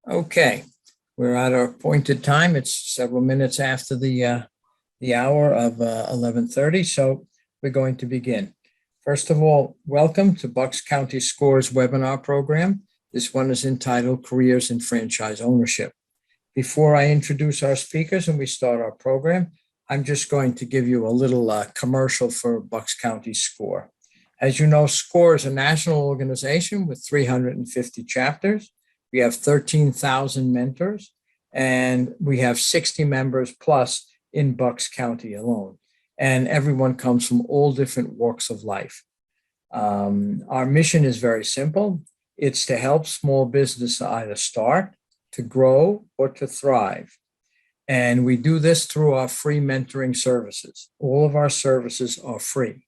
Okay, we're at our appointed time. It's several minutes after the hour of 11:30, so we're going to begin. First of all, welcome to Bucks County Scores webinar program. This one is entitled Careers in Franchise Ownership. Before I introduce our speakers and we start our program, I'm just going to give you a little commercial for Bucks County SCORE. As you know, SCORE is a national organization with 350 chapters. We have 13,000 mentors, and we have 60 members plus in Bucks County alone. And everyone comes from all different walks of life. Our mission is very simple. It's to help small business either start, to grow, or to thrive. And we do this through our free mentoring services. All of our services are free.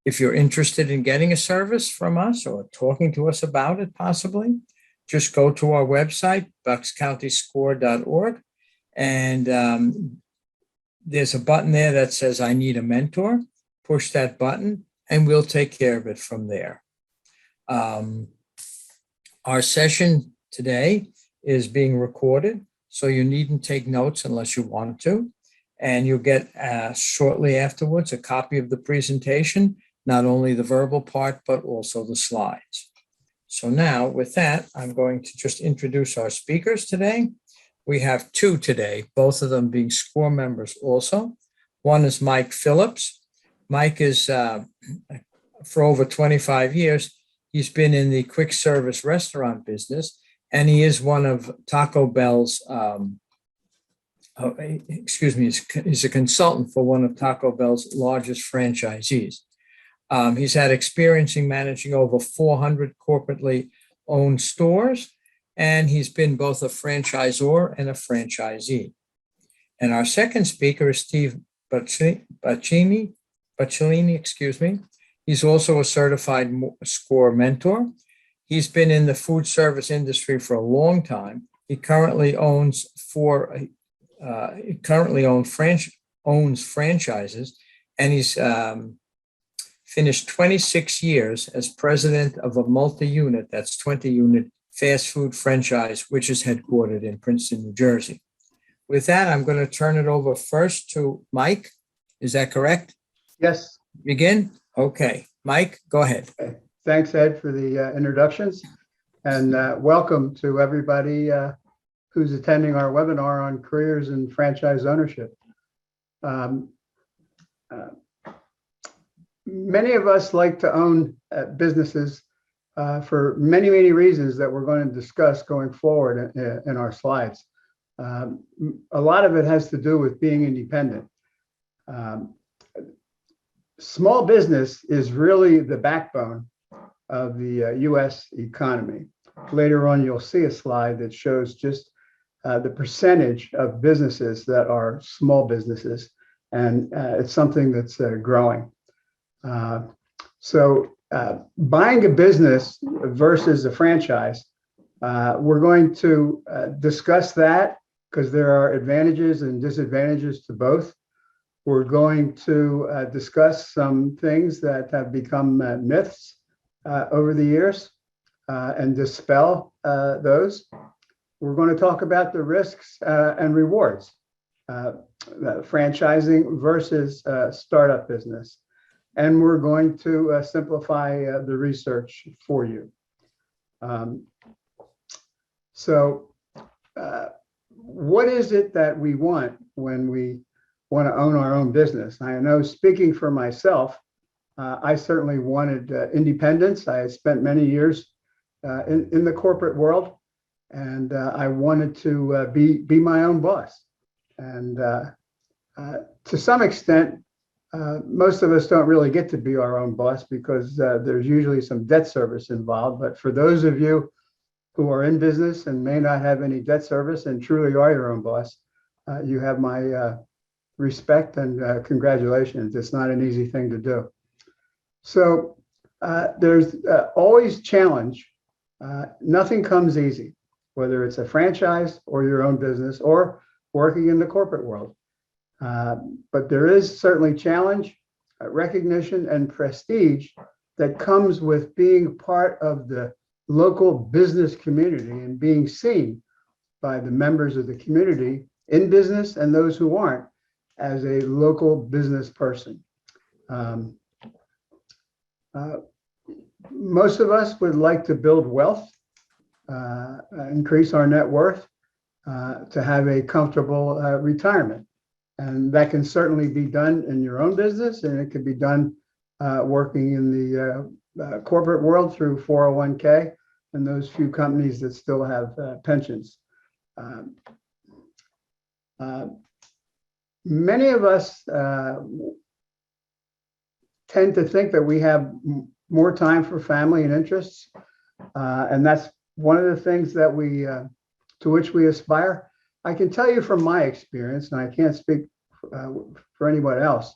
If you're interested in getting a service from us or talking to us about it possibly, just go to our website, buckscountyscore.org, and there's a button there that says, I need a mentor. Push that button, and we'll take care of it from there. Our session today is being recorded, so you needn't take notes unless you want to. And you'll get shortly afterwards a copy of the presentation, not only the verbal part, but also the slides. So now with that, I'm going to just introduce our speakers today. We have two today, both of them being SCORE members also. One is Mike Phillips. Mike is, for over 25 years, he's been in the quick service restaurant business, and he is one of Taco Bell's, he's a consultant for one of Taco Bell's largest franchisees. He's had experience in managing over 400 corporately owned stores, and he's been both a franchisor and a franchisee. And our second speaker is Steve Baccini. He's also a certified SCORE mentor. He's been in the food service industry for a long time. He currently owns franchises, and he's finished 26 years as president of a multi-unit, that's 20-unit fast food franchise, which is headquartered in Princeton, New Jersey. With that, I'm going to turn it over first to Mike. Is that correct? Yes. Begin? Okay. Mike, go ahead. Okay. Thanks, Ed, for the introductions. And welcome to everybody who's attending our webinar on careers in franchise ownership. Many of us like to own businesses for many, many reasons that we're going to discuss going forward in our slides. A lot of it has to do with being independent. Small business is really the backbone of the U.S. economy. Later on, you'll see a slide that shows just the percentage of businesses that are small businesses, and it's something that's growing. So buying a business versus a franchise, we're going to discuss that because there are advantages and disadvantages to both. We're going to discuss some things that have become myths over the years and dispel those. We're going to talk about the risks and rewards, franchising versus startup business. And we're going to simplify the research for you. What is it that we want when we want to own our own business? I know, speaking for myself, I certainly wanted independence. I spent many years in the corporate world, and I wanted to be my own boss. And to some extent, most of us don't really get to be our own boss because there's usually some debt service involved. But for those of you who are in business and may not have any debt service and truly are your own boss, you have my respect and congratulations. It's not an easy thing to do. So there's always challenge. Nothing comes easy, whether it's a franchise or your own business or working in the corporate world. But there is certainly challenge, recognition, and prestige that comes with being part of the local business community and being seen by the members of the community in business and those who aren't as a local business person. Most of us would like to build wealth, increase our net worth, to have a comfortable retirement. And that can certainly be done in your own business, and it can be done working in the corporate world through 401k and those few companies that still have pensions. Many of us tend to think that we have more time for family and interests, and that's one of the things that we to which we aspire. I can tell you from my experience, and I can't speak for anyone else,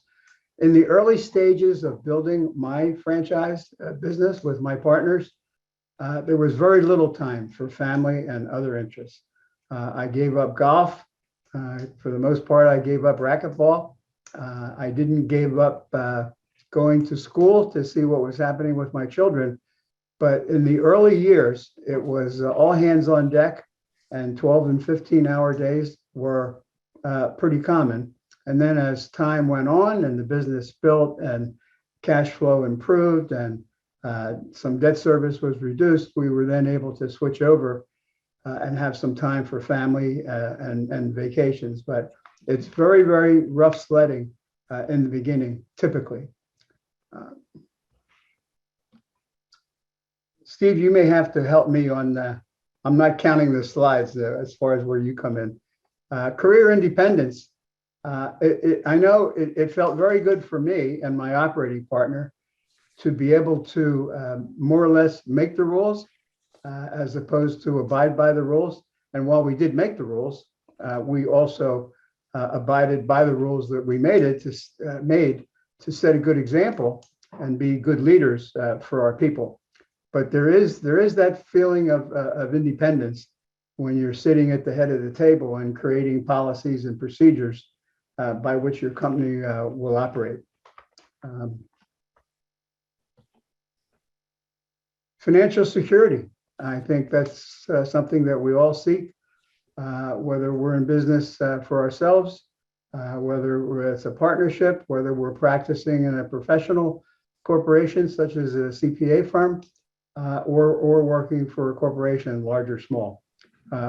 in the early stages of building my franchise business with my partners, there was very little time for family and other interests. I gave up golf. For the most part, I gave up racquetball. I didn't give up going to school to see what was happening with my children. But in the early years, it was all hands on deck, and 12 and 15-hour days were pretty common. And then as time went on and the business built and cash flow improved and some debt service was reduced, we were then able to switch over and have some time for family and vacations. But it's very, very rough sledding in the beginning, typically. Steve, you may have to help me on, I'm not counting the slides as far as where you come in. Career independence. I know it felt very good for me and my operating partner to be able to more or less make the rules as opposed to abide by the rules. And while we did make the rules, we also abided by the rules that we made to set a good example and be good leaders for our people. But there is that feeling of independence when you're sitting at the head of the table and creating policies and procedures by which your company will operate. Financial security. I think that's something that we all seek, whether we're in business for ourselves, whether it's a partnership, whether we're practicing in a professional corporation such as a CPA firm, or working for a corporation, large or small.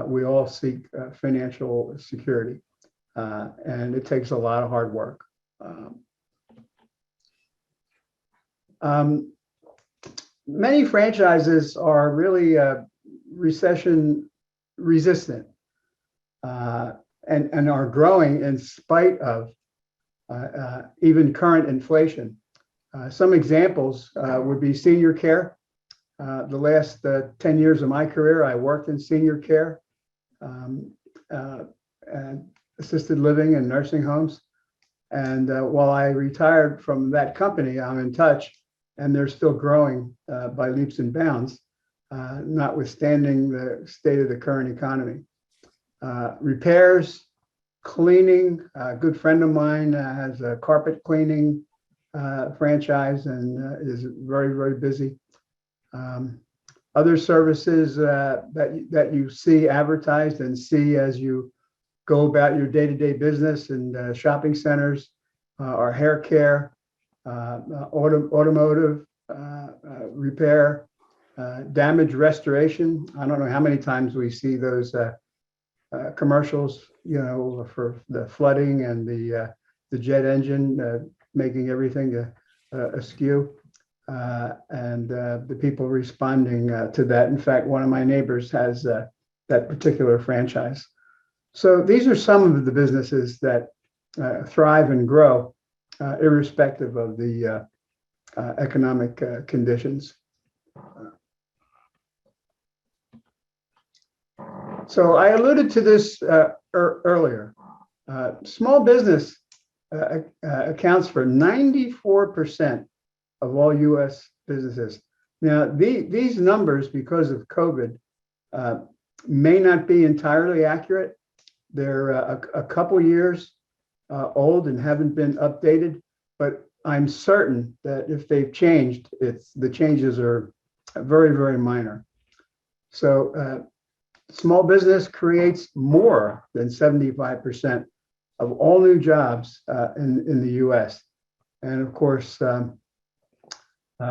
We all seek financial security, and it takes a lot of hard work. Many franchises are really recession resistant and are growing in spite of even current inflation. Some examples would be senior care. The last 10 years of my career, I worked in senior care, and assisted living and nursing homes. And while I retired from that company, I'm in touch, and they're still growing by leaps and bounds, notwithstanding the state of the current economy. Repairs, cleaning. A good friend of mine has a carpet cleaning franchise and is very, very busy. Other services that you see advertised and see as you go about your day-to-day business and shopping centers are hair care, automotive repair, damage restoration. I don't know how many times we see those commercials, for the flooding and the jet engine making everything askew. And the people responding to that. In fact, one of my neighbors has that particular franchise. So these are some of the businesses that thrive and grow irrespective of the economic conditions. So I alluded to this earlier. Small business accounts for 94% of all U.S. businesses. Now, these numbers, because of COVID, may not be entirely accurate. They're a couple years old and haven't been updated, but I'm certain that if they've changed, the changes are very, very minor. So Small business creates more than 75% of all new jobs in the US. And of course,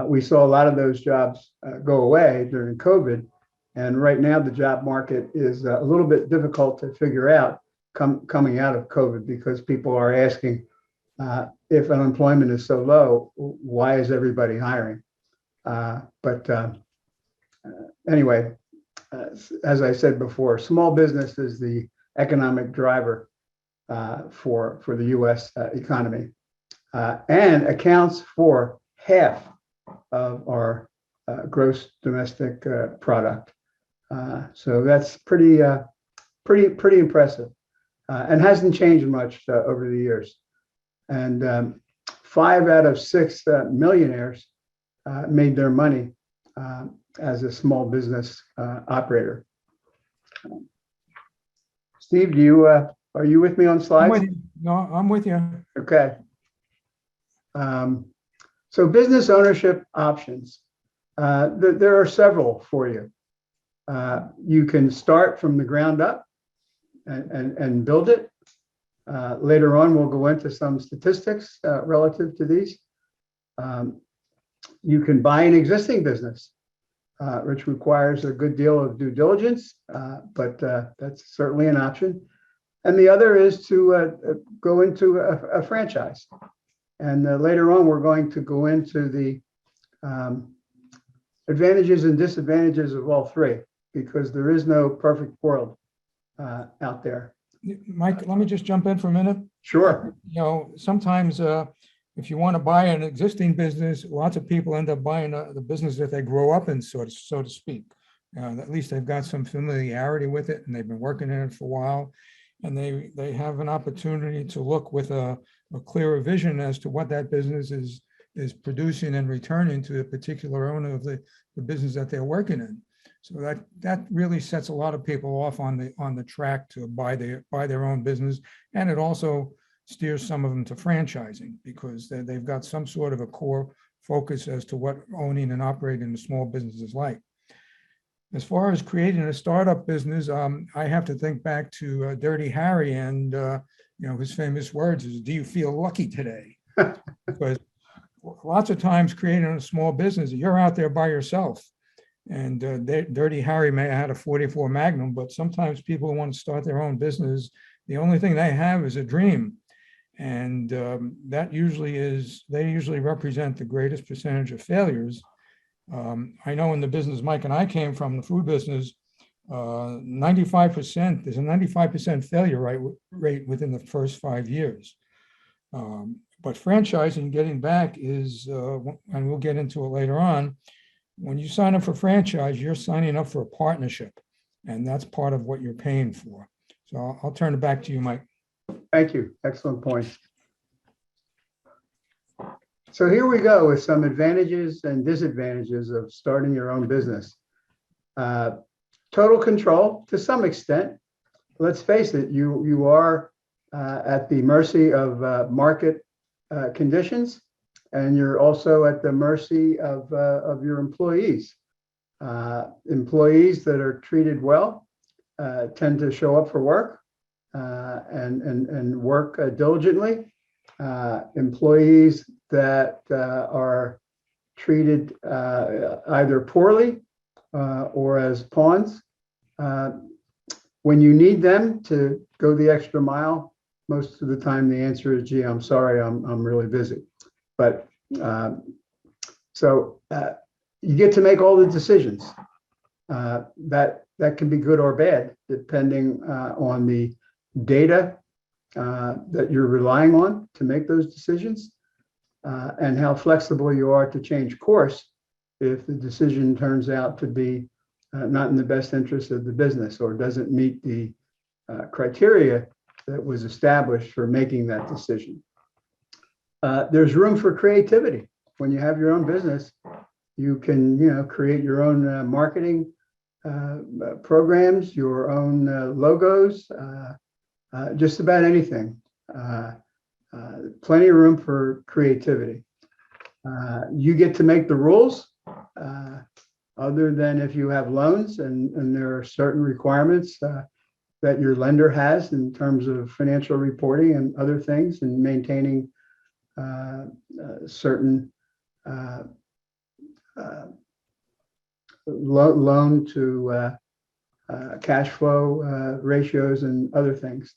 we saw a lot of those jobs go away during COVID. And right now, the job market is a little bit difficult to figure out coming out of COVID, because people are asking, if unemployment is so low, why is everybody hiring? Anyway, as I said before, small business is the economic driver for the U.S. Economy, and accounts for half of our gross domestic product. So that's pretty impressive, and hasn't changed much over the years. And 5 out of 6 millionaires made their money as a small business operator. Steve, are you with me on slides? I'm with you. Okay. So business ownership options. There are several for you. You can start from the ground up and build it. Later on, we'll go into some statistics relative to these. You can buy an existing business, which requires a good deal of due diligence, but that's certainly an option. And the other is to go into a franchise. And later on, we're going to go into the advantages and disadvantages of all three, because there is no perfect world out there. Mike, let me just jump in for a minute. Sure. Sometimes if you want to buy an existing business, lots of people end up buying the business that they grow up in, so to speak. At least they've got some familiarity with it, and they've been working in it for a while, and they have an opportunity to look with a clearer vision as to what that business is producing and returning to the particular owner of the business that they're working in. So that really sets a lot of people off on the track to buy their own business, and it also steers some of them to franchising, because they've got some sort of a core focus as to what owning and operating a small business is like. As far as creating a startup business, I have to think back to Dirty Harry, and his famous words is, "Do you feel lucky today?" Because lots of times creating a small business, you're out there by yourself. And Dirty Harry may have had a 44 Magnum, but sometimes people who want to start their own business, the only thing they have is a dream. And they usually represent the greatest percentage of failures. I know in the business Mike and I came from, the food business, 95%, there's a 95% failure rate within the first 5 years. But franchising, getting back, is, and we'll get into it later on, when you sign up for franchise, you're signing up for a partnership, and that's part of what you're paying for. So I'll turn it back to you, Mike. Thank you. Excellent point. So here we go with some advantages and disadvantages of starting your own business. Total control to some extent. Let's face it, you are at the mercy of market conditions, and you're also at the mercy of your employees. Employees that are treated well tend to show up for work and work diligently. Employees that are treated either poorly or as pawns, when you need them to go the extra mile, most of the time the answer is, "Gee, I'm sorry, I'm really busy." But so you get to make all the decisions. That can be good or bad, depending on the data that you're relying on to make those decisions, and how flexible you are to change course if the decision turns out to be not in the best interest of the business, or doesn't meet the criteria that was established for making that decision. There's room for creativity. When you have your own business, you can create your own marketing programs, your own logos, just about anything. Plenty of room for creativity. You get to make the rules. other than if you have loans and there are certain requirements that your lender has in terms of financial reporting and other things and maintaining certain loan to cash flow ratios and other things.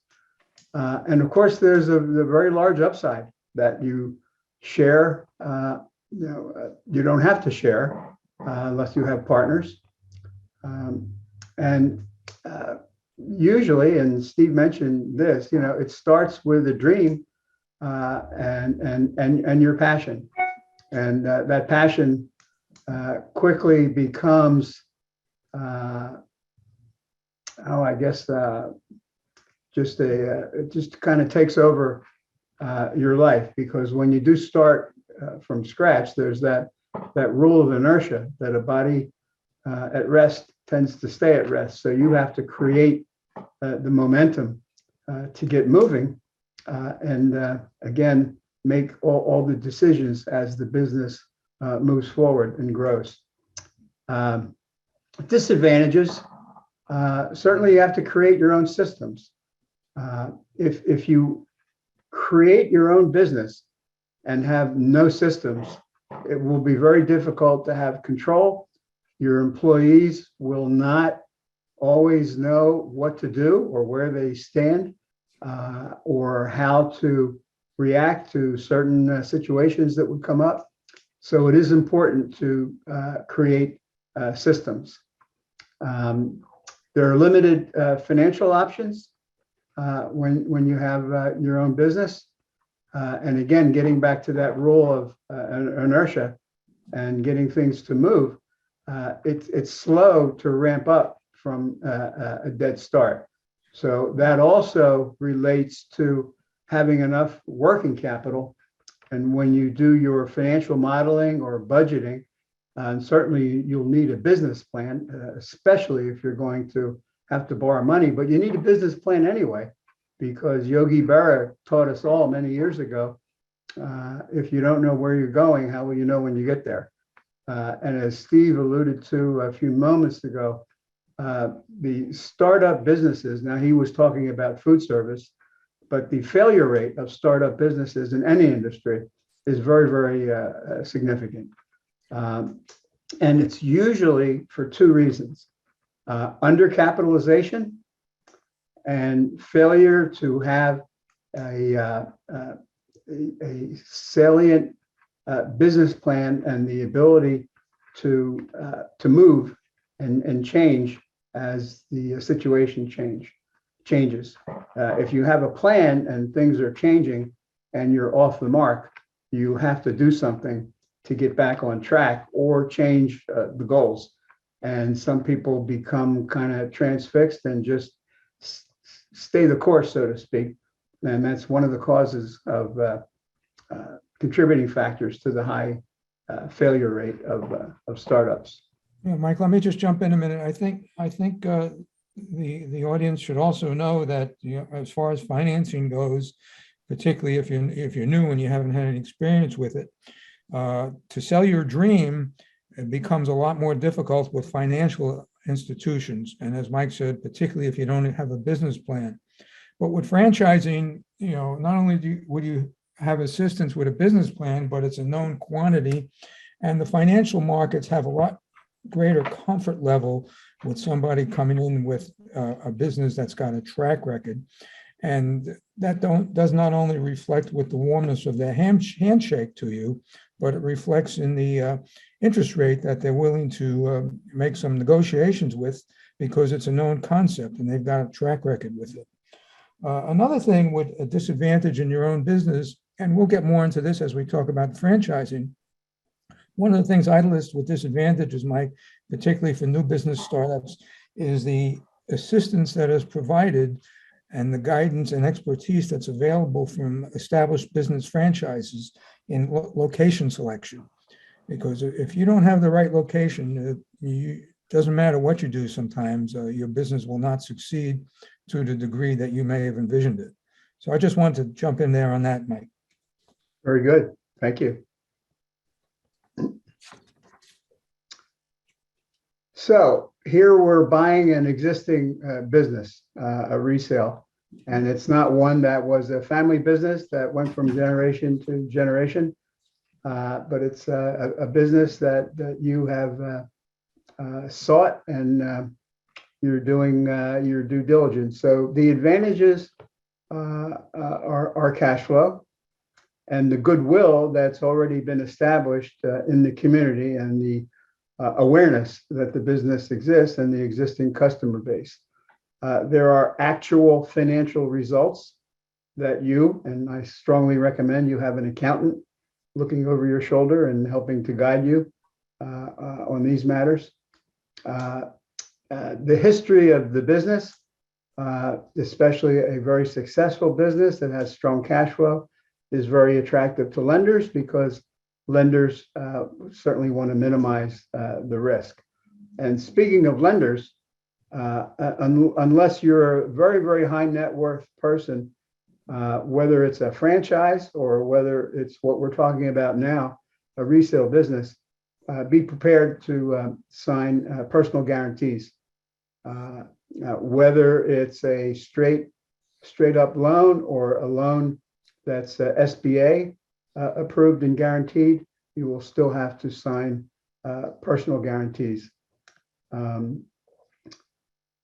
And of course, there's the very large upside that you share. You don't have to share unless you have partners. And usually, and Steve mentioned this, it starts with a dream and your passion. And that passion quickly becomes, it just kind of takes over your life, because when you do start from scratch, there's that rule of inertia that a body at rest tends to stay at rest. So you have to create the momentum to get moving and again, make all the decisions as the business moves forward and grows. Disadvantages, certainly you have to create your own systems. If you create your own business and have no systems, it will be very difficult to have control. Your employees will not always know what to do or where they stand or how to react to certain situations that would come up. So it is important to create systems. There are limited financial options when you have your own business. And again, getting back to that rule of inertia and getting things to move, it's slow to ramp up from a dead start. So that also relates to having enough working capital. And when you do your financial modeling or budgeting, and certainly you'll need a business plan, especially if you're going to have to borrow money, but you need a business plan anyway, because Yogi Berra taught us all many years ago, if you don't know where you're going, how will you know when you get there? And as Steve alluded to a few moments ago, the startup businesses, now he was talking about food service, but the failure rate of startup businesses in any industry is very, very significant. And it's usually for two reasons: undercapitalization and failure to have a salient business plan and the ability to move and change as the situation changes. If you have a plan and things are changing and you're off the mark, you have to do something to get back on track or change the goals. And some people become kind of transfixed and just stay the course, so to speak. And that's one of the causes of contributing factors to the high failure rate of startups. Yeah, Mike, let me just jump in a minute. I think the audience should also know that, as far as financing goes, particularly if you're new and you haven't had any experience with it, to sell your dream, it becomes a lot more difficult with financial institutions. And as Mike said, particularly if you don't have a business plan. But with franchising, not only would you have assistance with a business plan, but it's a known quantity, and the financial markets have a lot greater comfort level with somebody coming in with a business that's got a track record. And that does not only reflect with the warmness of their handshake to you, but it reflects in the interest rate that they're willing to make some negotiations with, because it's a known concept and they've got a track record with it. Another thing with a disadvantage in your own business, and we'll get more into this as we talk about franchising, one of the things I list with disadvantages, Mike, particularly for new business startups, is the assistance that is provided and the guidance and expertise that's available from established business franchises in location selection. Because if you don't have the right location, it doesn't matter what you do sometimes, your business will not succeed to the degree that you may have envisioned it. So I just wanted to jump in there on that, Mike. Very good. Thank you. So here we're buying an existing business, a resale, and it's not one that was a family business that went from generation to generation, but it's a business that you have sought, and you're doing your due diligence. So the advantages are cash flow and the goodwill that's already been established in the community, and the awareness that the business exists and the existing customer base. There are actual financial results that you, and I strongly recommend you have an accountant looking over your shoulder and helping to guide you on these matters. The history of the business, especially a very successful business that has strong cash flow, is very attractive to lenders, because lenders certainly want to minimize the risk. And speaking of lenders, unless you're a very, very high net worth person, whether it's a franchise or whether it's what we're talking about now, a resale business, be prepared to sign personal guarantees. Whether it's a straight up loan or a loan that's SBA approved and guaranteed, you will still have to sign personal guarantees.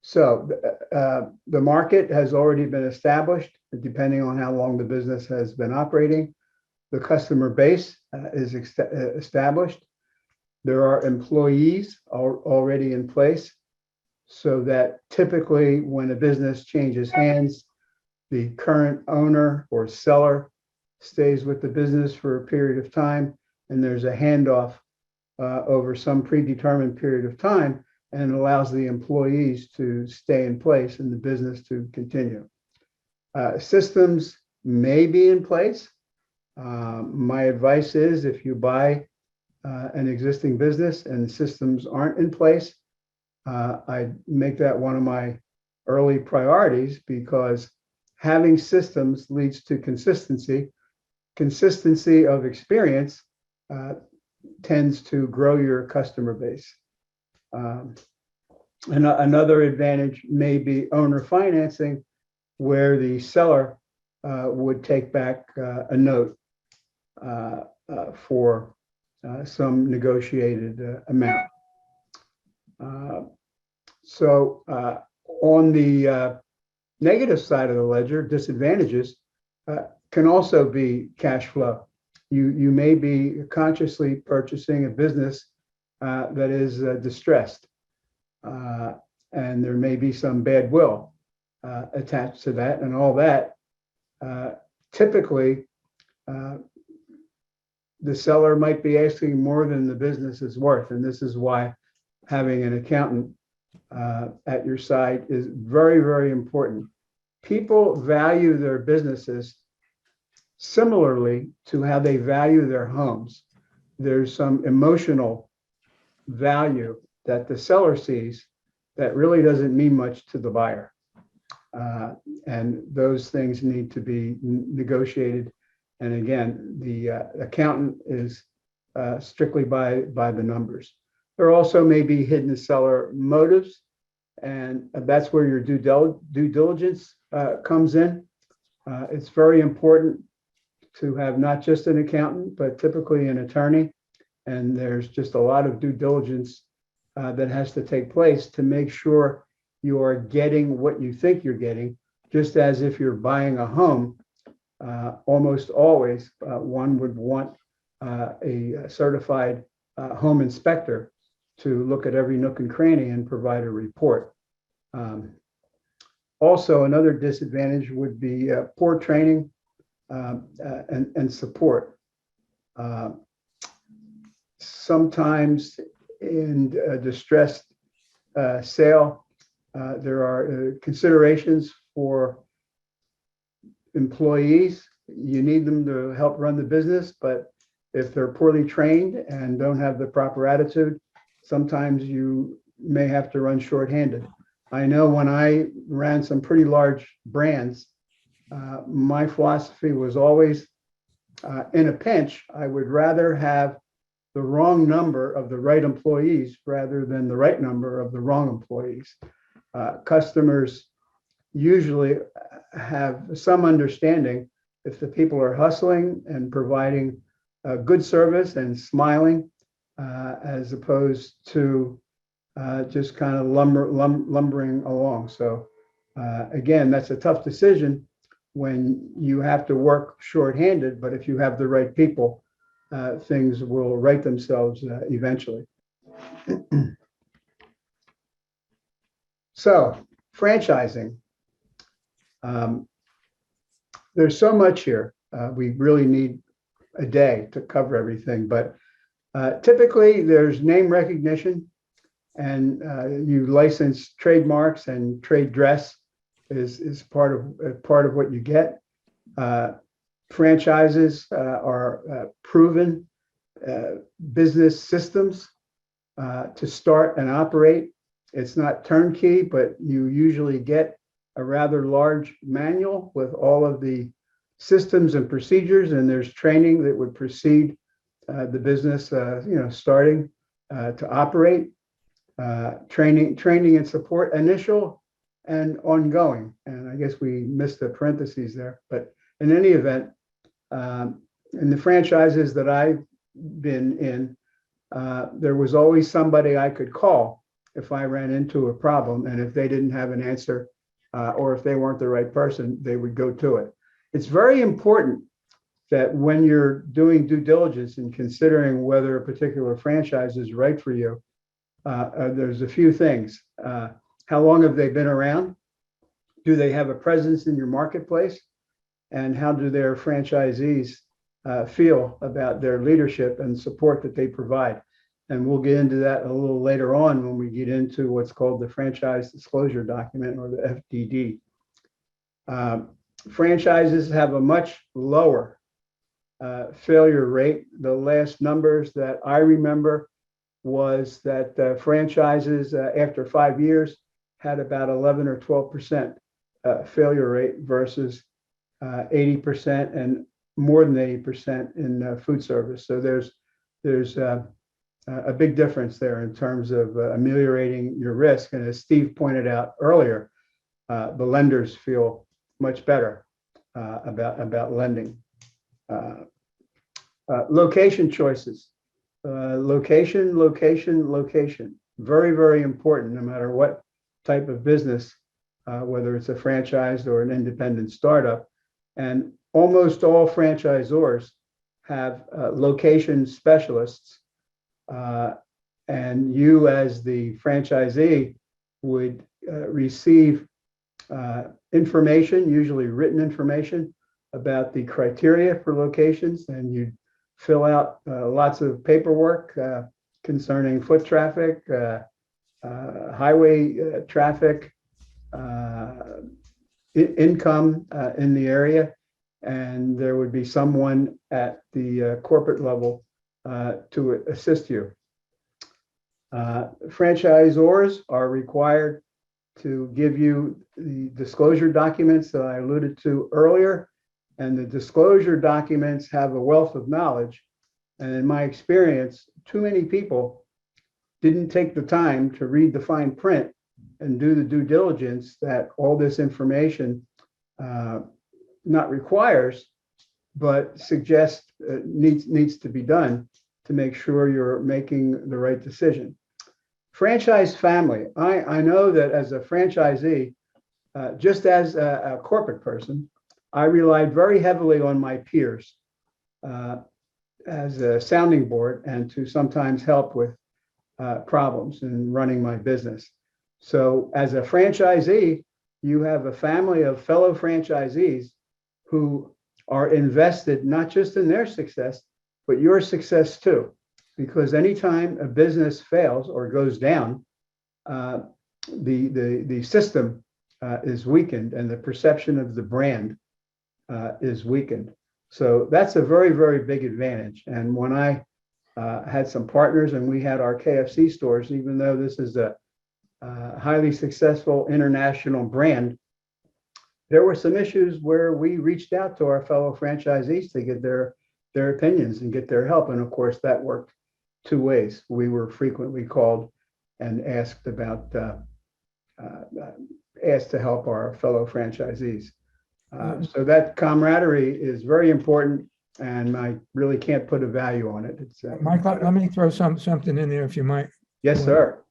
So the market has already been established, depending on how long the business has been operating. The customer base is established. There are employees already in place, so that typically when a business changes hands, the current owner or seller stays with the business for a period of time, and there's a handoff over some predetermined period of time, and it allows the employees to stay in place and the business to continue. Systems may be in place. My advice is, if you buy an existing business and systems aren't in place, I make that one of my early priorities, because having systems leads to consistency. Consistency of experience tends to grow your customer base. And another advantage may be owner financing, where the seller would take back a note for some negotiated amount. So on the negative side of the ledger, disadvantages can also be cash flow. You may be consciously purchasing a business that is distressed, and there may be some bad will attached to that, and all that. Typically, the seller might be asking more than the business is worth, and this is why having an accountant at your side is very, very important. People value their businesses similarly to how they value their homes. There's some emotional value that the seller sees that really doesn't mean much to the buyer. And those things need to be negotiated. And again, the accountant is strictly by the numbers. There also may be hidden seller motives, and that's where your due diligence comes in. It's very important to have not just an accountant, but typically an attorney. And there's just a lot of due diligence that has to take place to make sure you are getting what you think you're getting. Just as if you're buying a home, almost always one would want a certified home inspector to look at every nook and cranny and provide a report. Also, another disadvantage would be poor training and support. Sometimes in a distressed sale, there are considerations for employees. You need them to help run the business, but if they're poorly trained and don't have the proper attitude, sometimes you may have to run shorthanded. I know when I ran some pretty large brands, my philosophy was always, in a pinch, I would rather have the wrong number of the right employees rather than the right number of the wrong employees. Customers usually have some understanding if the people are hustling and providing good service and smiling, as opposed to just kind of lumbering along. So again, that's a tough decision when you have to work shorthanded, but if you have the right people, things will right themselves eventually. So franchising. There's so much here. We really need a day to cover everything, but typically there's name recognition, and you license trademarks, and trade dress is part of what you get. Franchises are proven business systems to start and operate. It's not turnkey, but you usually get a rather large manual with all of the systems and procedures, and there's training that would precede the business, starting to operate. Training and support, initial and ongoing. And I guess we missed the parentheses there, but in any event, in the franchises that I've been in, there was always somebody I could call if I ran into a problem, and if they didn't have an answer, or if they weren't the right person, they would go to it. It's very important that when you're doing due diligence and considering whether a particular franchise is right for you, there's a few things. How long have they been around? Do they have a presence in your marketplace? And how do their franchisees feel about their leadership and support that they provide? And we'll get into that a little later on when we get into what's called the franchise disclosure document, or the FDD. Franchises have a much lower failure rate. The last numbers that I remember was that franchises after 5 years had about 11 or 12% failure rate versus 80% and more than 80% in food service. So there's a big difference there in terms of ameliorating your risk. And as Steve pointed out earlier, the lenders feel much better about lending. Location choices. Location. Very, very important, no matter what type of business, whether it's a franchise or an independent startup. And almost all franchisors have location specialists. And you, as the franchisee, would receive information, usually written information, about the criteria for locations, and you fill out lots of paperwork concerning foot traffic, highway traffic, income in the area, and there would be someone at the corporate level to assist you. Franchisors are required to give you the disclosure documents that I alluded to earlier, and the disclosure documents have a wealth of knowledge. And in my experience, too many people didn't take the time to read the fine print and do the due diligence that all this information not requires, but suggests needs to be done to make sure you're making the right decision. Franchise family. I know that as a franchisee, just as a corporate person, I relied very heavily on my peers as a sounding board and to sometimes help with problems in running my business. So as a franchisee, you have a family of fellow franchisees who are invested not just in their success, but your success too. Because anytime a business fails or goes down, the system is weakened and the perception of the brand is weakened. So that's a very, very big advantage. And when I had some partners and we had our KFC stores, even though this is a highly successful international brand, there were some issues where we reached out to our fellow franchisees to get their opinions and get their help. And of course, that worked two ways. We were frequently called and asked to help our fellow franchisees. So that camaraderie is very important, and I really can't put a value on it. It's Mike, let me throw something in there if you might. yes, sir.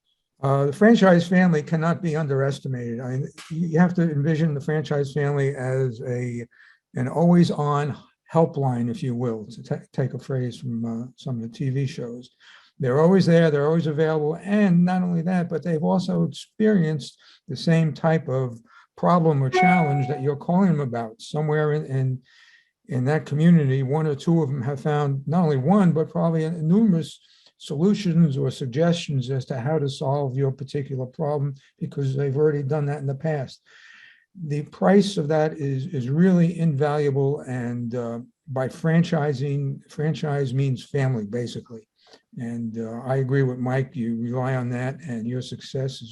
The franchise family cannot be underestimated. I mean, you have to envision the franchise family as an always-on helpline, if you will, to take a phrase from some of the TV shows. They're always there, they're always available, and not only that, but they've also experienced the same type of problem or challenge that you're calling them about. Somewhere in that community, one or two of them have found not only one, but probably numerous solutions or suggestions as to how to solve your particular problem, because they've already done that in the past. The price of that is really invaluable, and by franchising, franchise means family, basically. And I agree with Mike. You rely on that, and your success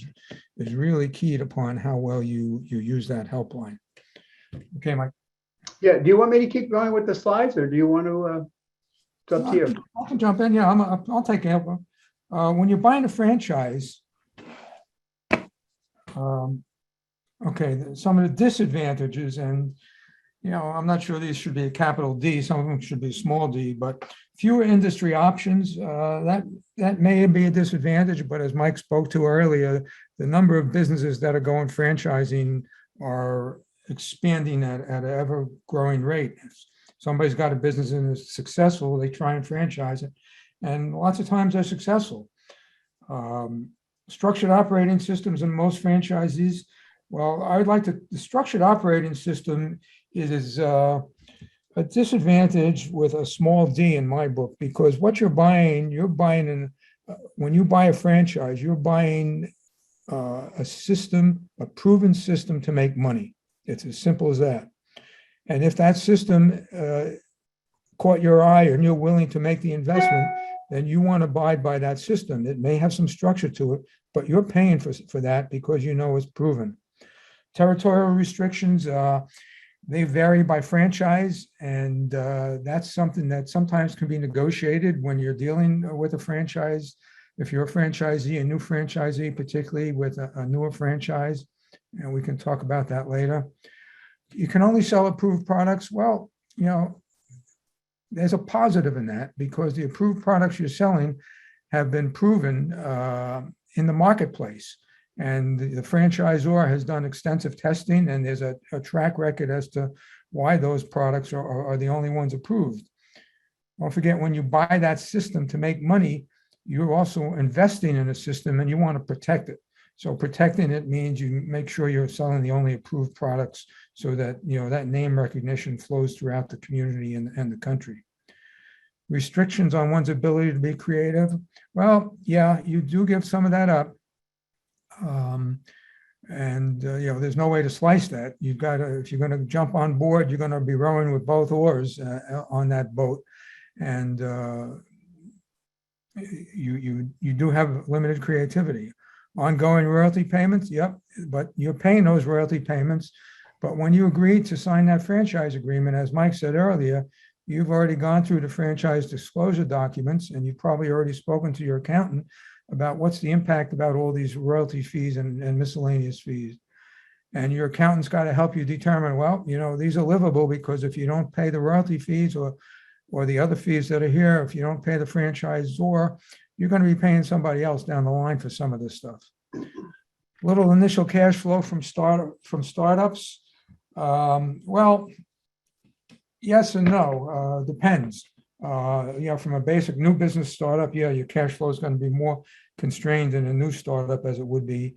is really keyed upon how well you use that helpline. Okay, Mike. Yeah. Do you want me to keep going with the slides, or do you want to? It's up to you. I can jump in. Yeah, I'll take it. When you're buying a franchise, okay, some of the disadvantages, and I'm not sure these should be a capital D. Some of them should be a small d, but fewer industry options. That may be a disadvantage, but as Mike spoke to earlier, the number of businesses that are going franchising are expanding at an ever-growing rate. If somebody's got a business and is successful, they try and franchise it, and lots of times they're successful. Structured operating systems in most franchisees. Well, I would like to. The structured operating system is a disadvantage with a small d in my book, because what you're buying when you buy a franchise, you're buying a system, a proven system to make money. It's as simple as that. And if that system caught your eye and you're willing to make the investment, then you want to abide by that system. It may have some structure to it, but you're paying for that because you know it's proven. Territorial restrictions, they vary by franchise, and that's something that sometimes can be negotiated when you're dealing with a franchise. If you're a franchisee, a new franchisee, particularly with a newer franchise, and we can talk about that later. You can only sell approved products. Well, there's a positive in that, because the approved products you're selling have been proven in the marketplace. And the franchisor has done extensive testing, and there's a track record as to why those products are the only ones approved. Don't forget, when you buy that system to make money, you're also investing in a system, and you want to protect it. So protecting it means you make sure you're selling the only approved products, so that that name recognition flows throughout the community and the country. Restrictions on one's ability to be creative. Well, yeah, you do give some of that up. There's no way to slice that. You've got to, if you're going to jump on board, you're going to be rowing with both oars on that boat, and you do have limited creativity. Ongoing royalty payments, yep, but you're paying those royalty payments. But when you agree to sign that franchise agreement, as Mike said earlier, you've already gone through the franchise disclosure documents, and you've probably already spoken to your accountant about what's the impact about all these royalty fees and miscellaneous fees. And your accountant's got to help you determine, well, these are livable, because if you don't pay the royalty fees or the other fees that are here, if you don't pay the franchisor, you're going to be paying somebody else down the line for some of this stuff. Little initial cash flow from startups. Well, yes and no, depends. From a basic new business startup, your cash flow is going to be more constrained in a new startup as it would be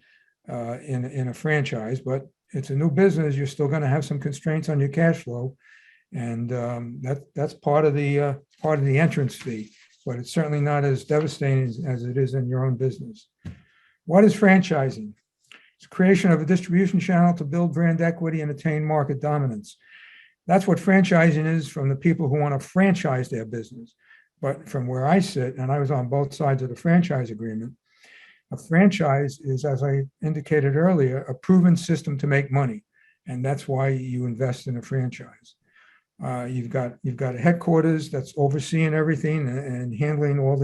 in a franchise. But it's a new business, you're still going to have some constraints on your cash flow, and that's part of the entrance fee. But it's certainly not as devastating as it is in your own business. What is franchising? It's creation of a distribution channel to build brand equity and attain market dominance. That's what franchising is from the people who want to franchise their business. But from where I sit, and I was on both sides of the franchise agreement, a franchise is, as I indicated earlier, a proven system to make money. And that's why you invest in a franchise. You've got a headquarters that's overseeing everything and handling all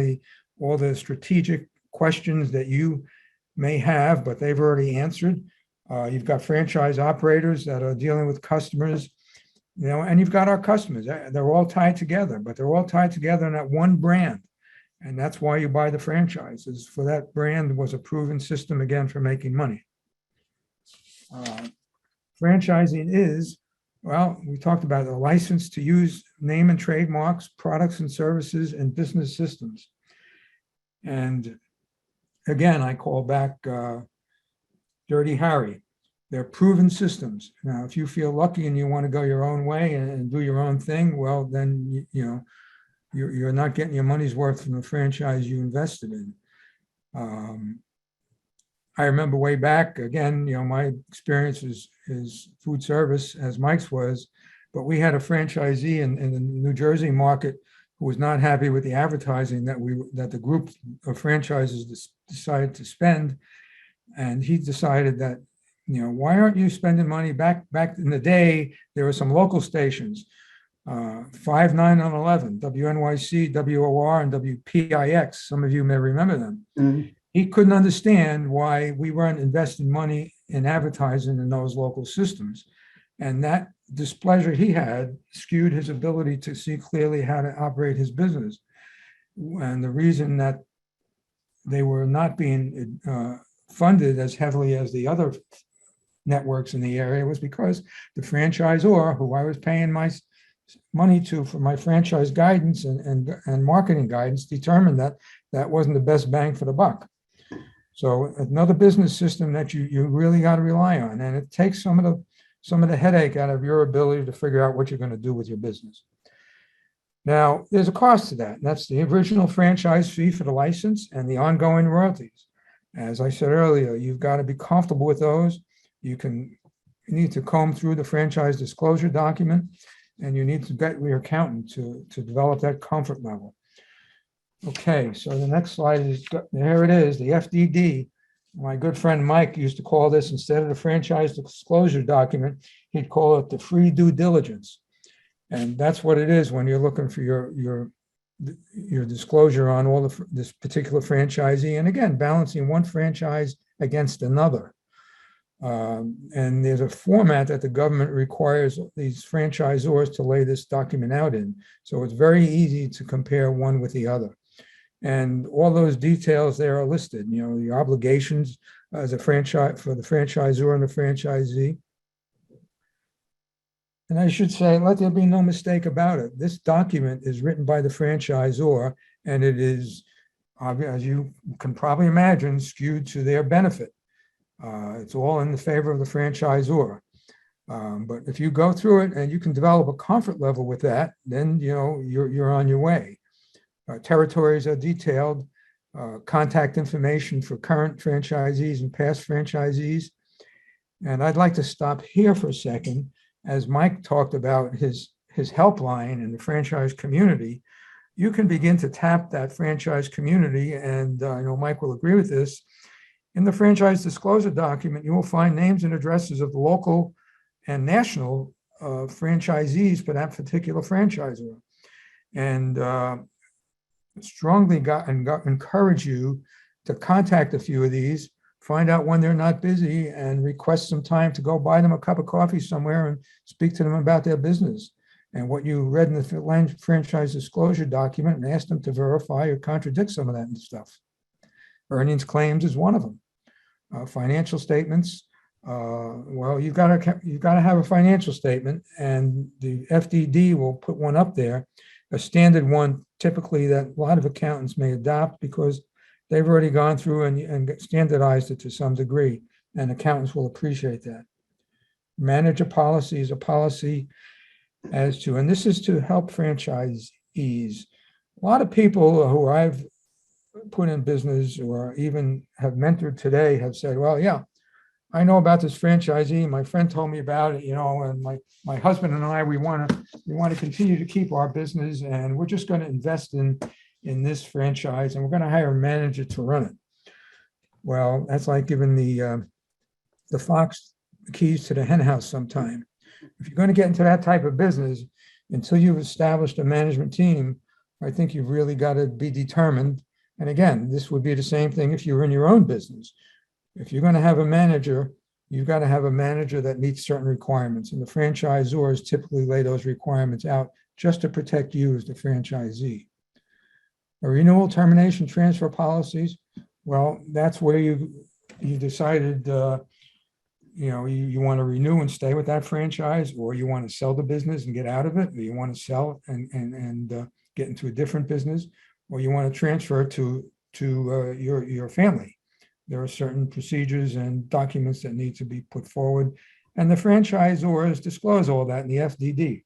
all the strategic questions that you may have, but they've already answered. You've got franchise operators that are dealing with customers, and you've got our customers. They're all tied together, but they're all tied together in that one brand. And that's why you buy the franchises. For that brand was a proven system, again, for making money. Franchising is, well, we talked about a license to use name and trademarks, products and services, and business systems. And again, I call back Dirty Harry. They're proven systems. Now, if you feel lucky and you want to go your own way and do your own thing, well, then, you're not getting your money's worth from the franchise you invested in. I remember way back, again, my experience is food service, as Mike's was, but we had a franchisee in the New Jersey market who was not happy with the advertising that the group of franchises decided to spend. And he decided that, why aren't you spending money back in the day? There were some local stations, 5, 9, and 11, WNYC, WOR, and WPIX. Some of you may remember them. Mhm. He couldn't understand why we weren't investing money in advertising in those local systems. And that displeasure he had skewed his ability to see clearly how to operate his business. And the reason that they were not being funded as heavily as the other networks in the area was because the franchisor, who I was paying my money to for my franchise guidance and marketing guidance, determined that that wasn't the best bang for the buck. So another business system that you really got to rely on, and it takes some of the headache out of your ability to figure out what you're going to do with your business. Now, there's a cost to that. That's the original franchise fee for the license and the ongoing royalties. As I said earlier, you've got to be comfortable with those. You need to comb through the franchise disclosure document, and you need to get your accountant to develop that comfort level. Okay, so the next slide is, there it is, the FDD. My good friend Mike used to call this, instead of the franchise disclosure document, he'd call it the free due diligence. And that's what it is when you're looking for your disclosure on all this particular franchisee. And again, balancing one franchise against another. And there's a format that the government requires these franchisors to lay this document out in. So it's very easy to compare one with the other. And all those details there are listed, the obligations as a franchise for the franchisor and the franchisee. And I should say, let there be no mistake about it. This document is written by the franchisor, and it is, as you can probably imagine, skewed to their benefit. It's all in the favor of the franchisor. But if you go through it and you can develop a comfort level with that, then you're on your way. Territories are detailed, contact information for current franchisees and past franchisees. And I'd like to stop here for a second. As Mike talked about his helpline in the franchise community, you can begin to tap that franchise community. And Mike will agree with this. In the franchise disclosure document, you will find names and addresses of the local and national franchisees for that particular franchisor. And strongly encourage you to contact a few of these, find out when they're not busy, and request some time to go buy them a cup of coffee somewhere and speak to them about their business and what you read in the franchise disclosure document, and ask them to verify or contradict some of that stuff. Earnings claims is one of them. Financial statements. Well, you've got to have a financial statement, and the FDD will put one up there, a standard one, typically that a lot of accountants may adopt because they've already gone through and standardized it to some degree, and accountants will appreciate that. Manager policy is a policy as to, and this is to help franchisees. A lot of people who I've put in business or even have mentored today have said, well, yeah, I know about this franchisee. My friend told me about it, and my husband and I, we want to continue to keep our business, and we're just going to invest in this franchise, and we're going to hire a manager to run it. Well, that's like giving the fox the keys to the hen house sometime. If you're going to get into that type of business, until you've established a management team, I think you've really got to be determined And again, this would be the same thing if you were in your own business. If you're going to have a manager, you've got to have a manager that meets certain requirements. And the franchisors typically lay those requirements out just to protect you as the franchisee. The renewal, termination, transfer policies, well, that's where you decided, you want to renew and stay with that franchise, or you want to sell the business and get out of it, or you want to sell and get into a different business, or you want to transfer to your family. There are certain procedures and documents that need to be put forward, and the franchisors disclose all that in the FDD.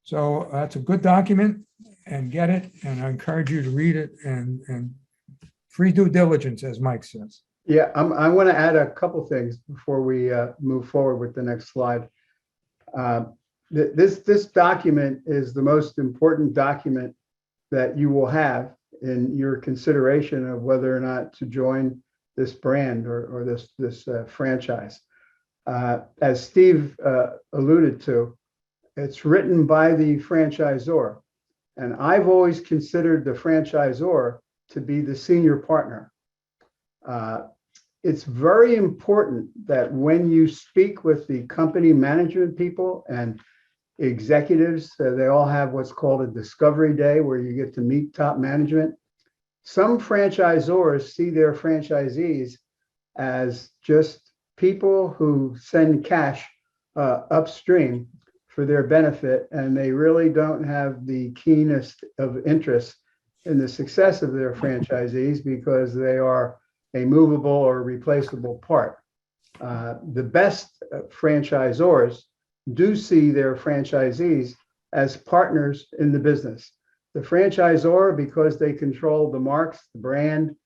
So that's a good document, and get it, and I encourage you to read it, and free due diligence, as Mike says. Yeah, I want to add a couple things before we move forward with the next slide. This document is the most important document that you will have in your consideration of whether or not to join this brand or this franchise. As Steve alluded to, it's written by the franchisor, and I've always considered the franchisor to be the senior partner. It's very important that when you speak with the company management people and executives, they all have what's called a discovery day where you get to meet top management. Some franchisors see their franchisees as just people who send cash upstream for their benefit, and they really don't have the keenest of interest in the success of their franchisees because they are a movable or replaceable part. The best franchisors do see their franchisees as partners in the business. The franchisor, because they control the marks, the brand,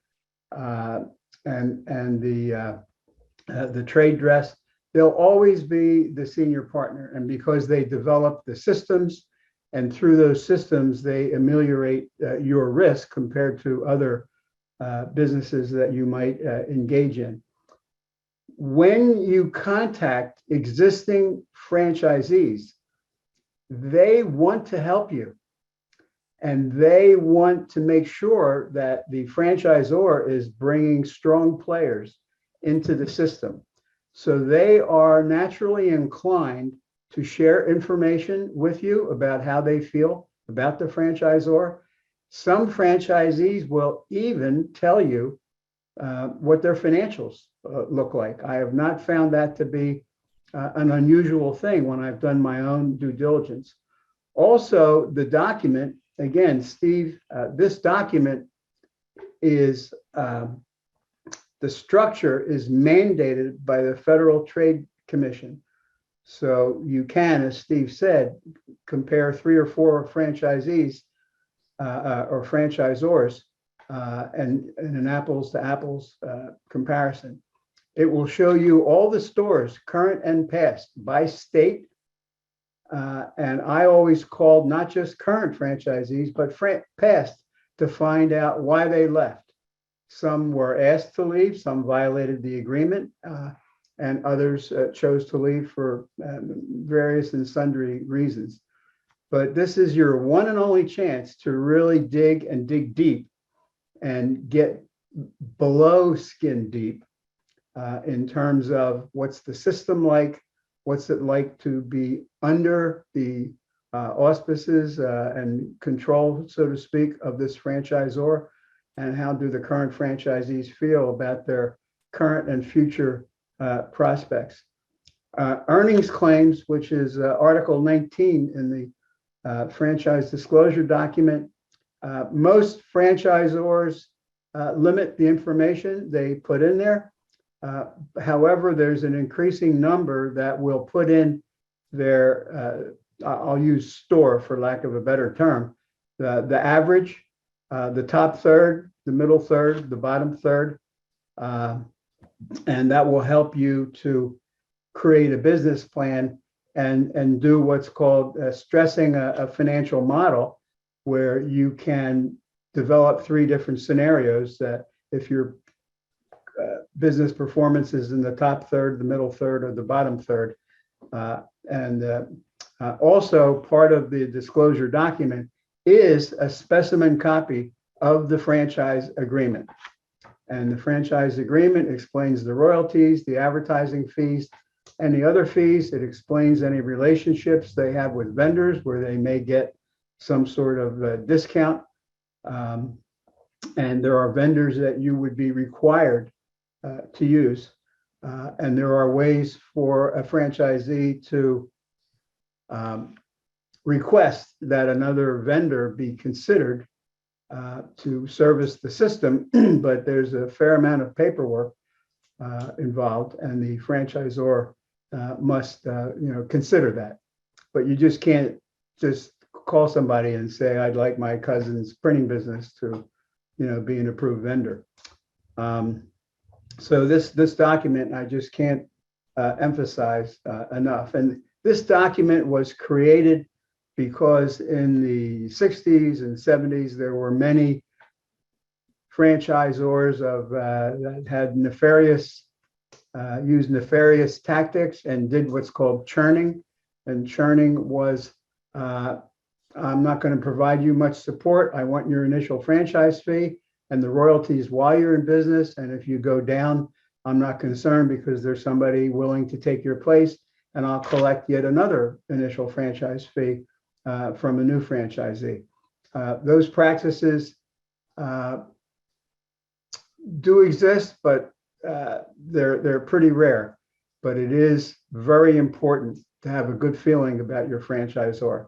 and the trade dress, they'll always be the senior partner. And because they develop the systems, and through those systems, they ameliorate your risk compared to other businesses that you might engage in. When you contact existing franchisees, they want to help you, and they want to make sure that the franchisor is bringing strong players into the system. So they are naturally inclined to share information with you about how they feel about the franchisor. Some franchisees will even tell you what their financials look like. I have not found that to be an unusual thing when I've done my own due diligence. Also, the document, again, Steve, this document is, the structure is mandated by the Federal Trade Commission. So you can, as Steve said, compare 3 or 4 franchisees or franchisors and in an apples to apples comparison. It will show you all the stores, current and past, by state. And I always called not just current franchisees, but past to find out why they left. Some were asked to leave, some violated the agreement, and others chose to leave for various and sundry reasons. But this is your one and only chance to really dig deep and get below skin deep in terms of what's the system like, what's it like to be under the auspices and control, so to speak, of this franchisor, and how do the current franchisees feel about their current and future prospects. Earnings claims, which is Article 19 in the franchise disclosure document. Most franchisors limit the information they put in there. However, there's an increasing number that will put in their, I'll use store for lack of a better term, the average, the top third, the middle third, the bottom third. And that will help you to create a business plan and do what's called stressing a financial model, where you can develop 3 different scenarios that if your business performance is in the top third, the middle third, or the bottom third. Also part of the disclosure document is a specimen copy of the franchise agreement. And the franchise agreement explains the royalties, the advertising fees, and the other fees. It explains any relationships they have with vendors where they may get some sort of discount. And there are vendors that you would be required to use. And there are ways for a franchisee to request that another vendor be considered to service the system, but there's a fair amount of paperwork involved, and the franchisor must, consider that. But you just can't just call somebody and say, "I'd like my cousin's printing business to, be an approved vendor." So this document, I just can't emphasize enough. And this document was created because in the 60s and 70s, there were many franchisors that had used nefarious tactics and did what's called churning. And churning was, I'm not going to provide you much support. I want your initial franchise fee and the royalties while you're in business. And if you go down, I'm not concerned because there's somebody willing to take your place, and I'll collect yet another initial franchise fee from a new franchisee. Those practices do exist, but they're pretty rare. But it is very important to have a good feeling about your franchisor.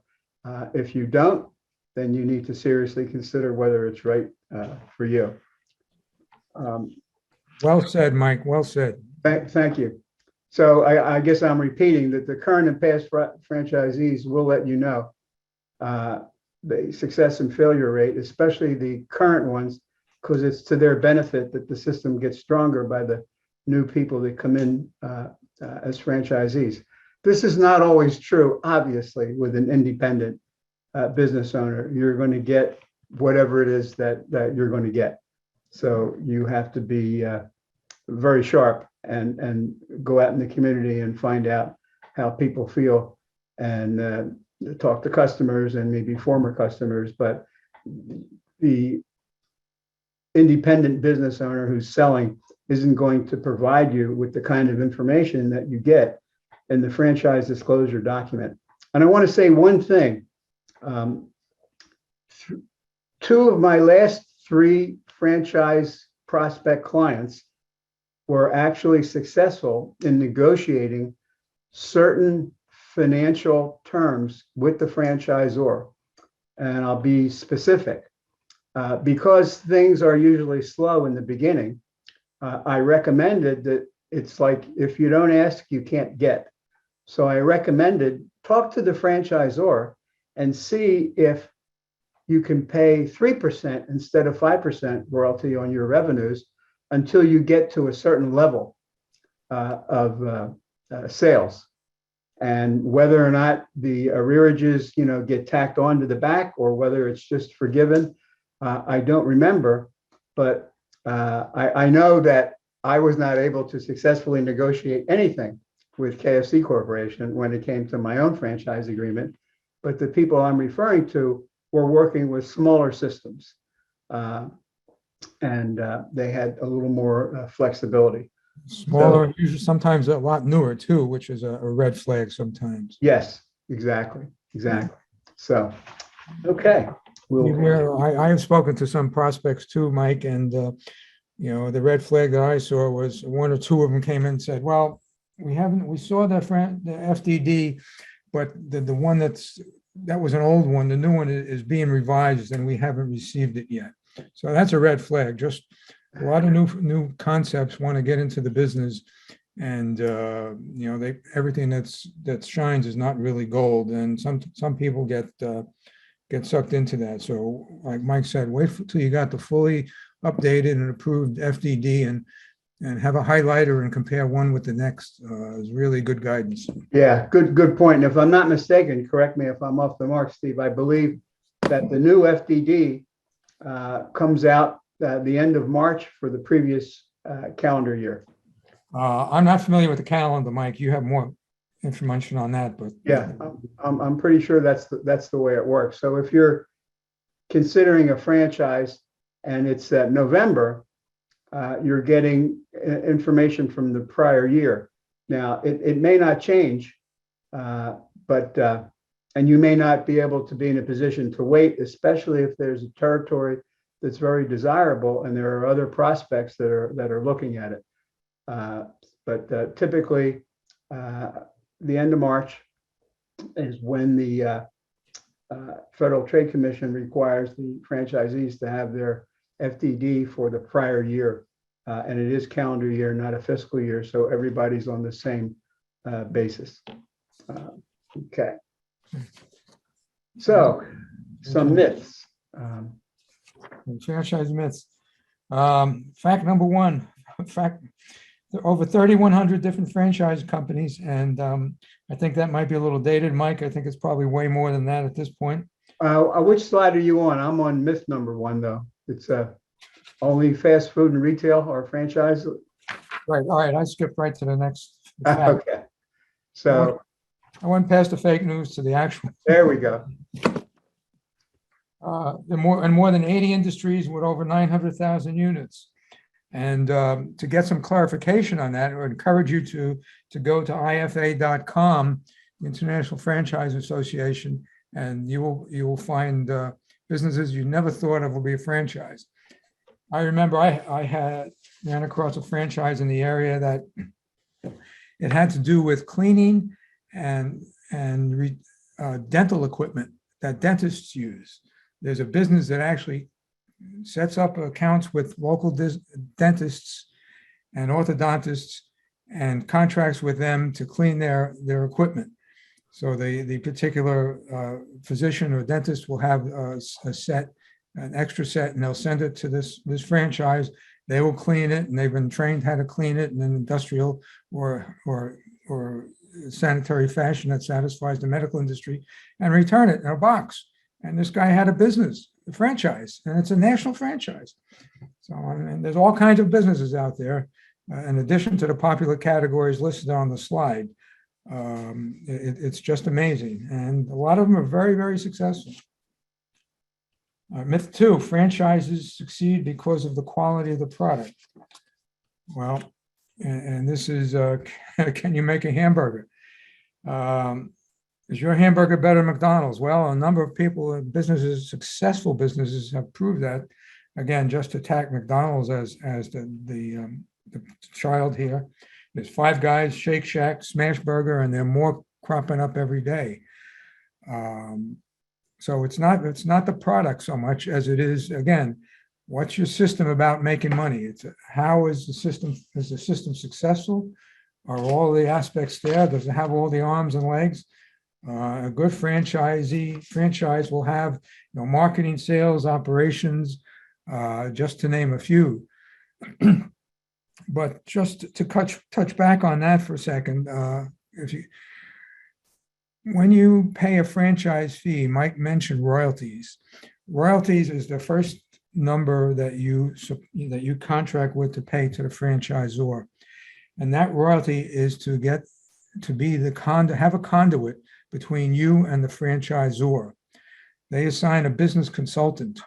If you don't, then you need to seriously consider whether it's right for you. Well said, Mike. Well said. Thank you. So I guess I'm repeating that the current and past franchisees will let you know the success and failure rate, especially the current ones, because it's to their benefit that the system gets stronger by the new people that come in as franchisees. This is not always true, obviously, with an independent business owner. You're going to get whatever it is that you're going to get. So you have to be very sharp and go out in the community and find out how people feel and talk to customers and maybe former customers. But the independent business owner who's selling isn't going to provide you with the kind of information that you get in the franchise disclosure document. And I want to say one thing. Two of my last 3 franchise prospect clients were actually successful in negotiating certain financial terms with the franchisor. And I'll be specific. Because things are usually slow in the beginning, I recommended that it's like, if you don't ask, you can't get. So I recommended talk to the franchisor and see if you can pay 3% instead of 5% royalty on your revenues until you get to a certain level of sales. And whether or not the arrearages, get tacked on to the back or whether it's just forgiven, I don't remember. But I know that I was not able to successfully negotiate anything with KFC Corporation when it came to my own franchise agreement. But the people I'm referring to were working with smaller systems. And they had a little more flexibility. Smaller, usually sometimes a lot newer too, which is a red flag sometimes. Yes, exactly. So, okay. I have spoken to some prospects too, Mike, and the red flag that I saw was 1 or 2 of them came in and said, "Well, we saw the FDD, but the one that was an old one, the new one is being revised and we haven't received it yet." So that's a red flag. Just a lot of new concepts want to get into the business, and everything that shines is not really gold, and some people get sucked into that. So like Mike said, wait till you got the fully updated and approved FDD and have a highlighter and compare one with the next is really good guidance. Yeah, good point. And if I'm not mistaken, correct me if I'm off the mark, Steve, I believe that the new FDD comes out the end of March for the previous calendar year. I'm not familiar with the calendar, Mike. You have more information on that, but yeah, I'm pretty sure that's the way it works. So if you're considering a franchise and it's November, you're getting information from the prior year. Now, it may not change, but and you may not be able to be in a position to wait, especially if there's a territory that's very desirable and there are other prospects that are looking at it. But typically, the end of March is when the Federal Trade Commission requires the franchisees to have their FDD for the prior year. And it is calendar year, not a fiscal year, so everybody's on the same basis. Okay. So, some myths. Franchise myths. Fact number one, there are over 3,100 different franchise companies, and I think that might be a little dated, Mike. I think it's probably way more than that at this point. Which slide are you on? I'm on myth number one, though. It's only fast food and retail or franchise. Right. All right. I skipped right to the next fact. Okay. So I went past the fake news to the actual. there we go. There are more than 80 industries with over 900,000 units. And to get some clarification on that, I would encourage you to go to IFA.com, International Franchise Association, and you will find businesses you never thought of will be a franchise. I remember I ran across a franchise in the area that it had to do with cleaning and dental equipment that dentists use. There's a business that actually sets up accounts with local dentists and orthodontists and contracts with them to clean their equipment. So the particular physician or dentist will have an extra set, and they'll send it to this franchise. They will clean it, and they've been trained how to clean it in an industrial or sanitary fashion that satisfies the medical industry, and return it in a box. And this guy had a business, a franchise, and it's a national franchise. So there's all kinds of businesses out there, in addition to the popular categories listed on the slide. It's just amazing, and a lot of them are very, very successful. Myth two: franchises succeed because of the quality of the product. Well, and this is, can you make a hamburger? Is your hamburger better than McDonald's? Well, a number of people in businesses, successful businesses, have proved that. Again, just to attack McDonald's as the child here. There's Five Guys, Shake Shack, Smash Burger, and there are more cropping up every day. So it's not the product so much as it is, again, what's your system about making money? It's how is the system successful? Are all the aspects there? Does it have all the arms and legs? A good franchise will have, marketing, sales, operations, just to name a few. But just to touch back on that for a second, when you pay a franchise fee, Mike mentioned royalties. Royalties is the first number that you contract with to pay to the franchisor, and that royalty is to have a conduit between you and the franchisor. They assign a business consultant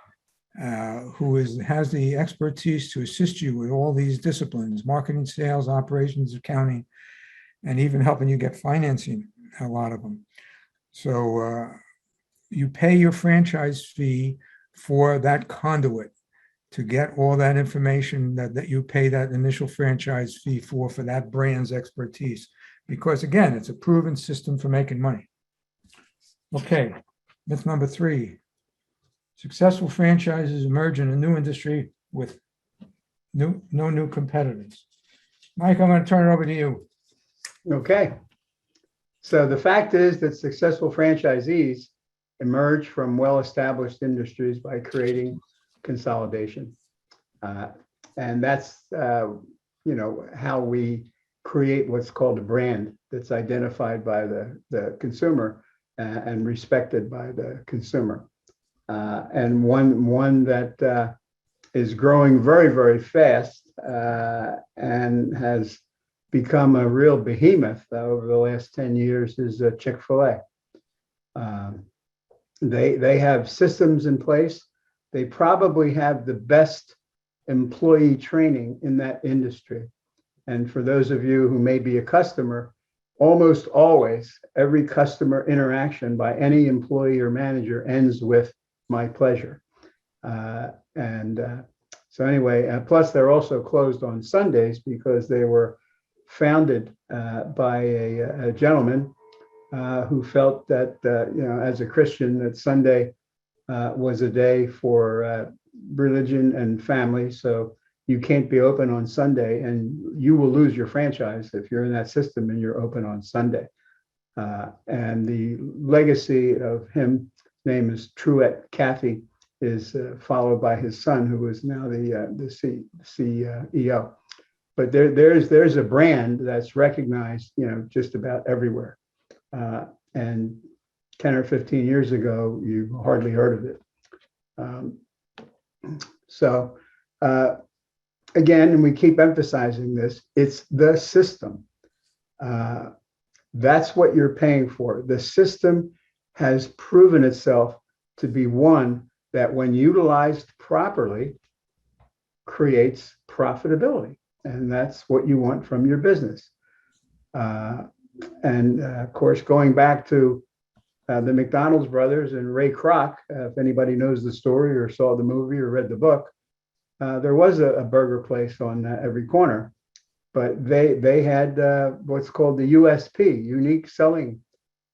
who has the expertise to assist you with all these disciplines: marketing, sales, operations, accounting, and even helping you get financing, a lot of them. So you pay your franchise fee for that conduit to get all that information that you pay that initial franchise fee for that brand's expertise. Because again, it's a proven system for making money. Okay, myth number three: successful franchises emerge in a new industry with no new competitors. Mike, I'm going to turn it over to you. Okay. So the fact is that successful franchisees emerge from well-established industries by creating consolidation. And that's, how we create what's called a brand that's identified by the consumer and respected by the consumer. And one that is growing very, very fast and has become a real behemoth over the last 10 years is Chick-fil-A. They have systems in place they probably have the best employee training in that industry. And for those of you who may be a customer, almost always every customer interaction by any employee or manager ends with "my pleasure." So anyway, plus they're also closed on Sundays because they were founded by a gentleman who felt that, as a Christian, that Sunday was a day for religion and family. So you can't be open on Sunday, and you will lose your franchise if you're in that system and you're open on Sunday. And the legacy of him, his name is Truett Cathy, is followed by his son, who is now the CEO. But there's a brand that's recognized, just about everywhere. And 10 or 15 years ago, you hardly heard of it. Again, and we keep emphasizing this, it's the system. That's what you're paying for. The system has proven itself to be one that, when utilized properly, creates profitability. And that's what you want from your business. Of course, going back to the McDonald's brothers and Ray Kroc, if anybody knows the story or saw the movie or read the book, there was a burger place on every corner, but they had what's called the USP, unique selling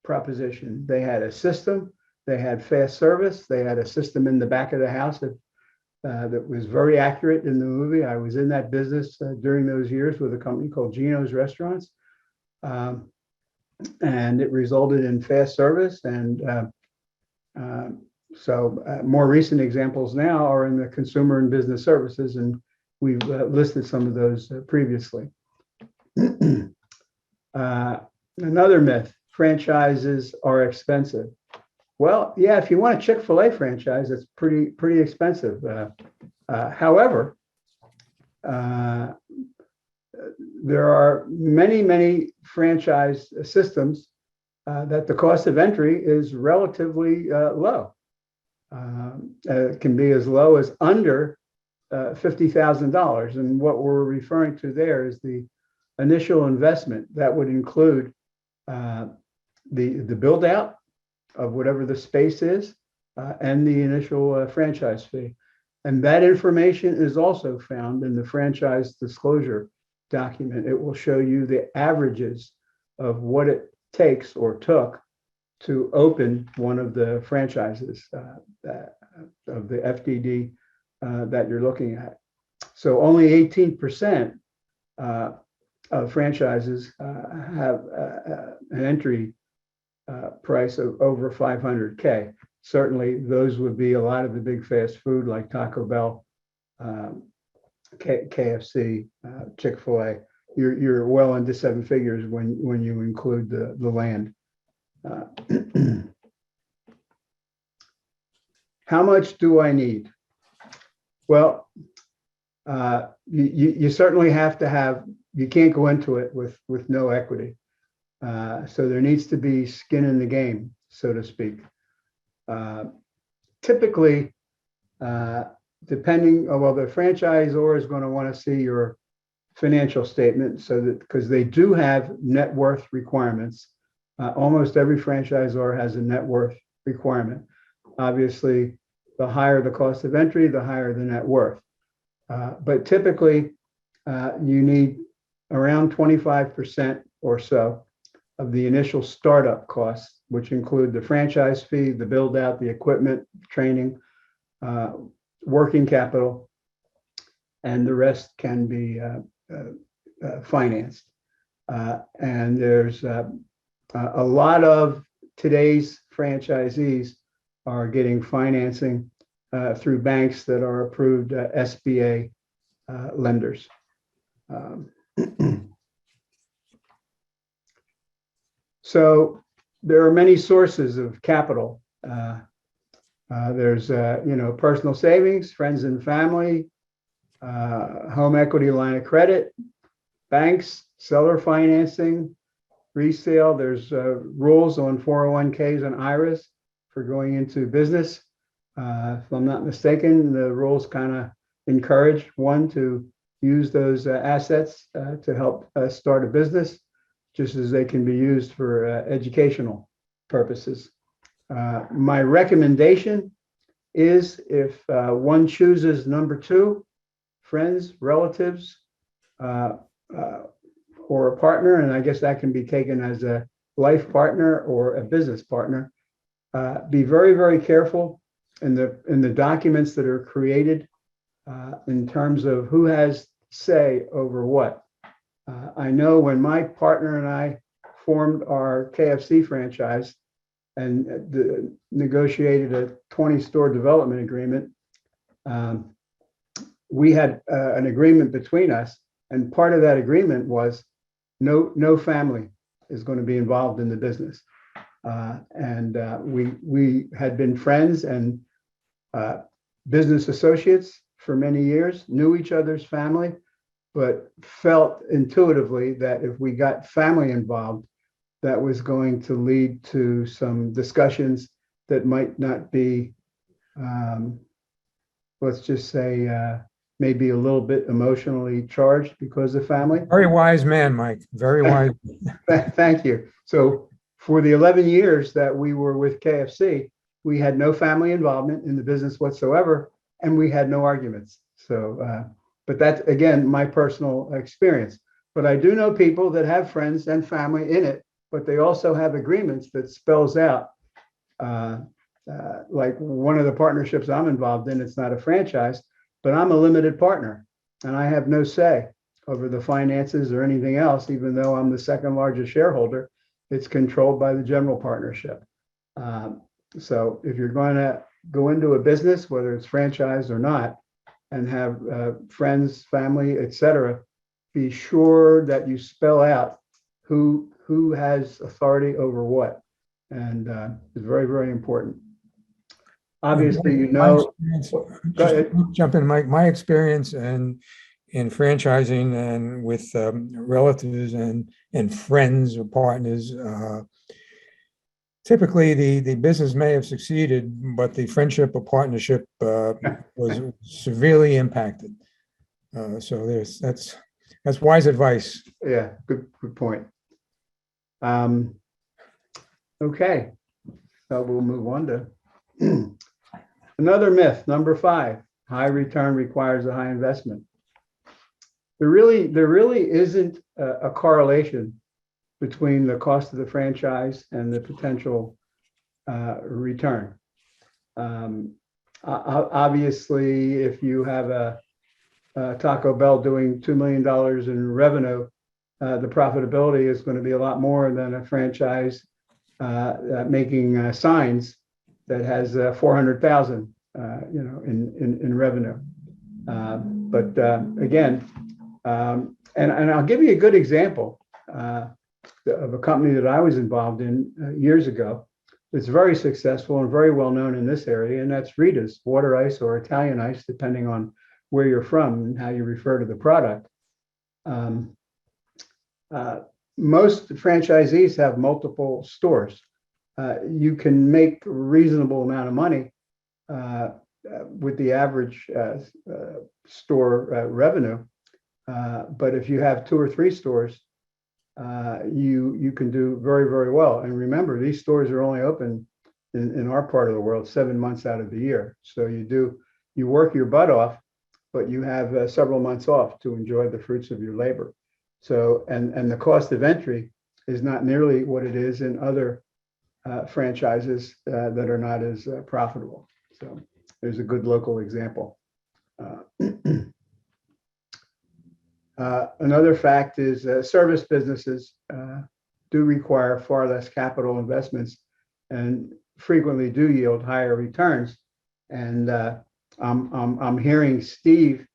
proposition. They had a system, they had fast service, they had a system in the back of the house that was very accurate in the movie. I was in that business during those years with a company called Gino's Restaurants. And it resulted in fast service. And more recent examples now are in the consumer and business services, and we've listed some of those previously. Another myth: franchises are expensive. Well, yeah, if you want a Chick-fil-A franchise, it's pretty expensive. However, there are many franchise systems that the cost of entry is relatively low. It can be as low as under $50,000. And what we're referring to there is the initial investment that would include the build out of whatever the space is and the initial franchise fee. And that information is also found in the franchise disclosure document. It will show you the averages of what it takes or took to open one of the franchises of the FDD that you're looking at. So only 18% of franchises have an entry price of over $500K. Certainly, those would be a lot of the big fast food like Taco Bell, KFC, Chick-fil-A. You're well into seven figures when you include the land. How much do I need? Well, you certainly have to have. You can't go into it with no equity. So there needs to be skin in the game, so to speak. Typically, depending, the franchisor is going to want to see your financial statement, so that, because they do have net worth requirements. Almost every franchisor has a net worth requirement. Obviously, the higher the cost of entry, the higher the net worth. But typically, you need around 25% or so of the initial startup costs, which include the franchise fee, the build out, the equipment, training, working capital, and the rest can be financed. And there's a lot of today's franchisees are getting financing through banks that are approved SBA lenders. So there are many sources of capital. There's personal savings, friends and family, home equity line of credit, banks, seller financing, resale. There's rules on 401ks and IRAs for going into business. If I'm not mistaken, the rules kind of encourage one to use those assets to help start a business, just as they can be used for educational purposes. My recommendation is if one chooses number two, friends, relatives, or a partner, and I guess that can be taken as a life partner or a business partner, be very, very careful in the documents that are created in terms of who has say over what. I know when my partner and I formed our KFC franchise and negotiated a 20-store development agreement, we had an agreement between us, and part of that agreement was no family is going to be involved in the business. We had been friends and business associates for many years, knew each other's family, but felt intuitively that if we got family involved, that was going to lead to some discussions that might not be, let's just say, maybe a little bit emotionally charged because of family. Very wise man, Mike, very wise. Thank you. So for the 11 years that we were with KFC, we had no family involvement in the business whatsoever, and we had no arguments. So, but that's, again, my personal experience. But I do know people that have friends and family in it, but they also have agreements that spells out, like one of the partnerships I'm involved in, it's not a franchise, but I'm a limited partner and I have no say over the finances or anything else, even though I'm the second largest shareholder. It's controlled by the general partnership. So if you're going to go into a business, whether it's franchised or not, and have friends, family, etc., be sure that you spell out who has authority over what, and it's very, very important. Obviously, you know. Go ahead. Jump in, Mike. My experience in franchising and with relatives and friends or partners, typically the business may have succeeded, but the friendship or partnership was severely impacted. So that's wise advice. Yeah, good point. Okay, so we'll move on to another myth, number 5. High return requires a high investment. There really isn't a correlation between the cost of the franchise and the potential return. Obviously, if you have a Taco Bell doing $2 million in revenue, the profitability is going to be a lot more than a franchise making signs that has 400,000, in revenue. But again, and I'll give you a good example of a company that I was involved in years ago. It's very successful and very well known in this area, and that's Rita's water ice or Italian ice, depending on where you're from and how you refer to the product. Most franchisees have multiple stores. You can make a reasonable amount of money with the average store revenue, but if you have 2 or 3 stores, you can do very, very well. And remember, these stores are only open in our part of the world 7 months out of the year. So you work your butt off, but you have several months off to enjoy the fruits of your labor. So, and the cost of entry is not nearly what it is in other franchises that are not as profitable. So there's a good local example. Another fact is service businesses do require far less capital investments and frequently do yield higher returns. And I'm hearing Steve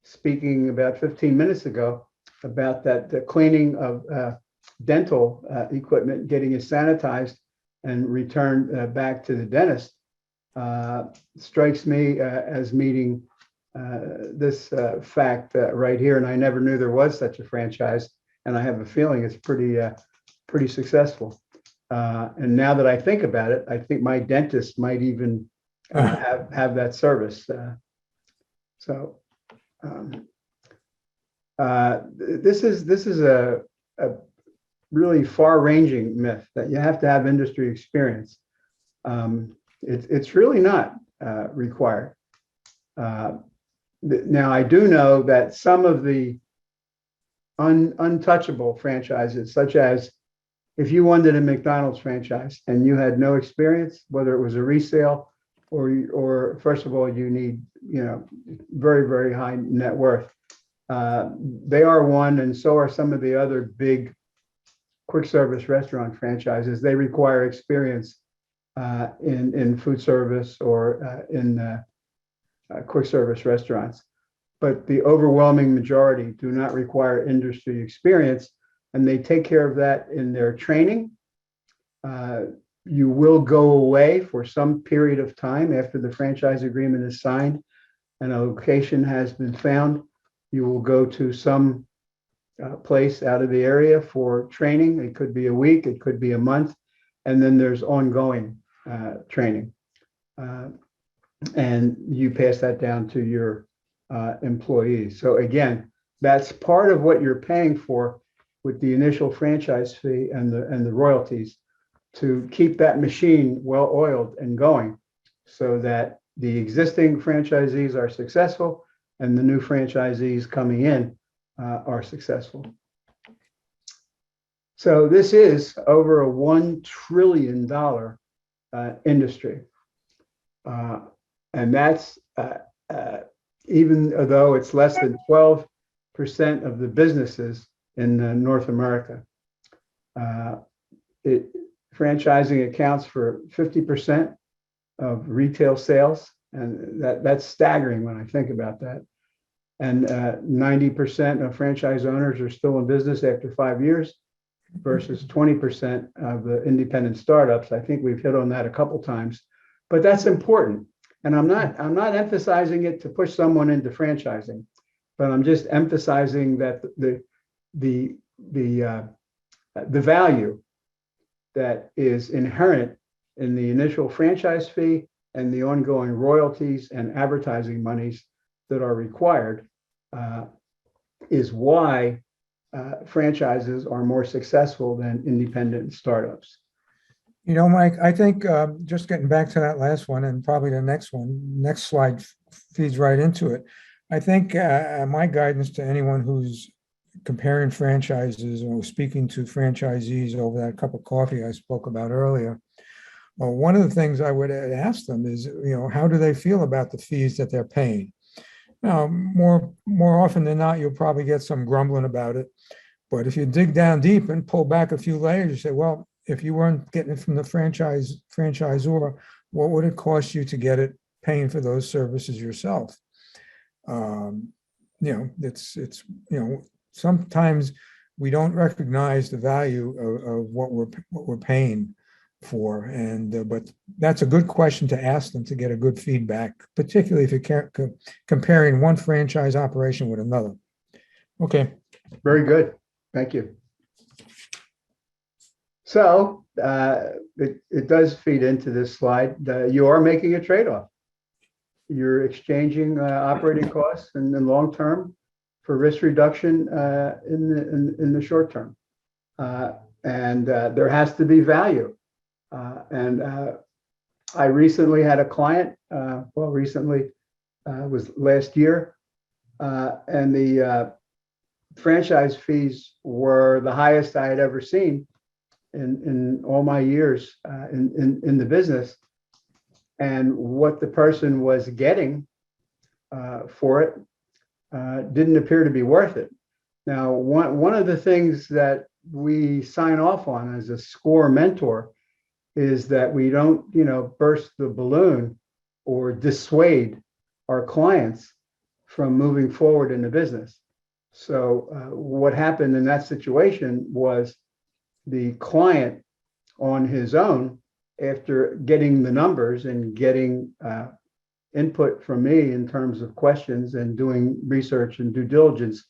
speaking about 15 minutes ago about that the cleaning of dental equipment, getting it sanitized and returned back to the dentist, strikes me as meeting this fact right here. And I never knew there was such a franchise, and I have a feeling it's pretty successful. And now that I think about it, I think my dentist might even have that service. So this is a really far-ranging myth that you have to have industry experience. It's really not required. Now, I do know that some of the untouchable franchises, such as if you wanted a McDonald's franchise and you had no experience, whether it was a resale or first of all, you need, very, very high net worth. They are one, and so are some of the other big quick service restaurant franchises. They require experience in food service or in quick service restaurants. But the overwhelming majority do not require industry experience, and they take care of that in their training. You will go away for some period of time after the franchise agreement is signed and a location has been found. You will go to some place out of the area for training. It could be a week, it could be a month, and then there's ongoing training. And you pass that down to your employees. So again, that's part of what you're paying for with the initial franchise fee and the royalties, to keep that machine well oiled and going so that the existing franchisees are successful and the new franchisees coming in are successful. So this is over a $1 trillion industry. And that's even though it's less than 12% of the businesses in North America. Franchising accounts for 50% of retail sales, and that's staggering when I think about that. And 90% of franchise owners are still in business after 5 years versus 20% of the independent startups. I think we've hit on that a couple times, but that's important. And I'm not emphasizing it to push someone into franchising, but I'm just emphasizing that the value that is inherent in the initial franchise fee and the ongoing royalties and advertising monies that are required is why franchises are more successful than independent startups. Mike, I think just getting back to that last one and probably the next slide feeds right into it. I think my guidance to anyone who's comparing franchises or speaking to franchisees over that cup of coffee I spoke about earlier, well, one of the things I would ask them is, how do they feel about the fees that they're paying? Now, more often than not, you'll probably get some grumbling about it. But if you dig down deep and pull back a few layers, you say, well, if you weren't getting it from the franchisor, what would it cost you to get it paying for those services yourself? It's sometimes we don't recognize the value of what we're paying for, and but that's a good question to ask them to get a good feedback, particularly if you're comparing one franchise operation with another. Okay. Very good. Thank you. So it does feed into this slide. You are making a trade-off. You're exchanging operating costs in the long term for risk reduction in the short term, and there has to be value. I recently had a client. Recently was last year, and the franchise fees were the highest I had ever seen in all my years in the business, and what the person was getting for it didn't appear to be worth it. Now, one of the things that we sign off on as a SCORE mentor is that we don't, burst the balloon or dissuade our clients from moving forward in the business. So what happened in that situation was the client on his own, after getting the numbers and getting input from me in terms of questions and doing research and due diligence,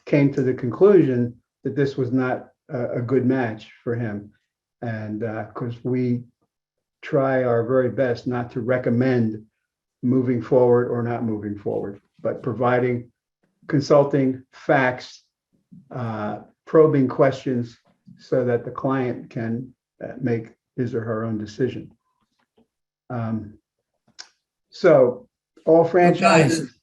came to the conclusion that this was not a good match for him. And because we try our very best not to recommend moving forward or not moving forward, but providing consulting, facts, probing questions so that the client can make his or her own decision. So all franchises,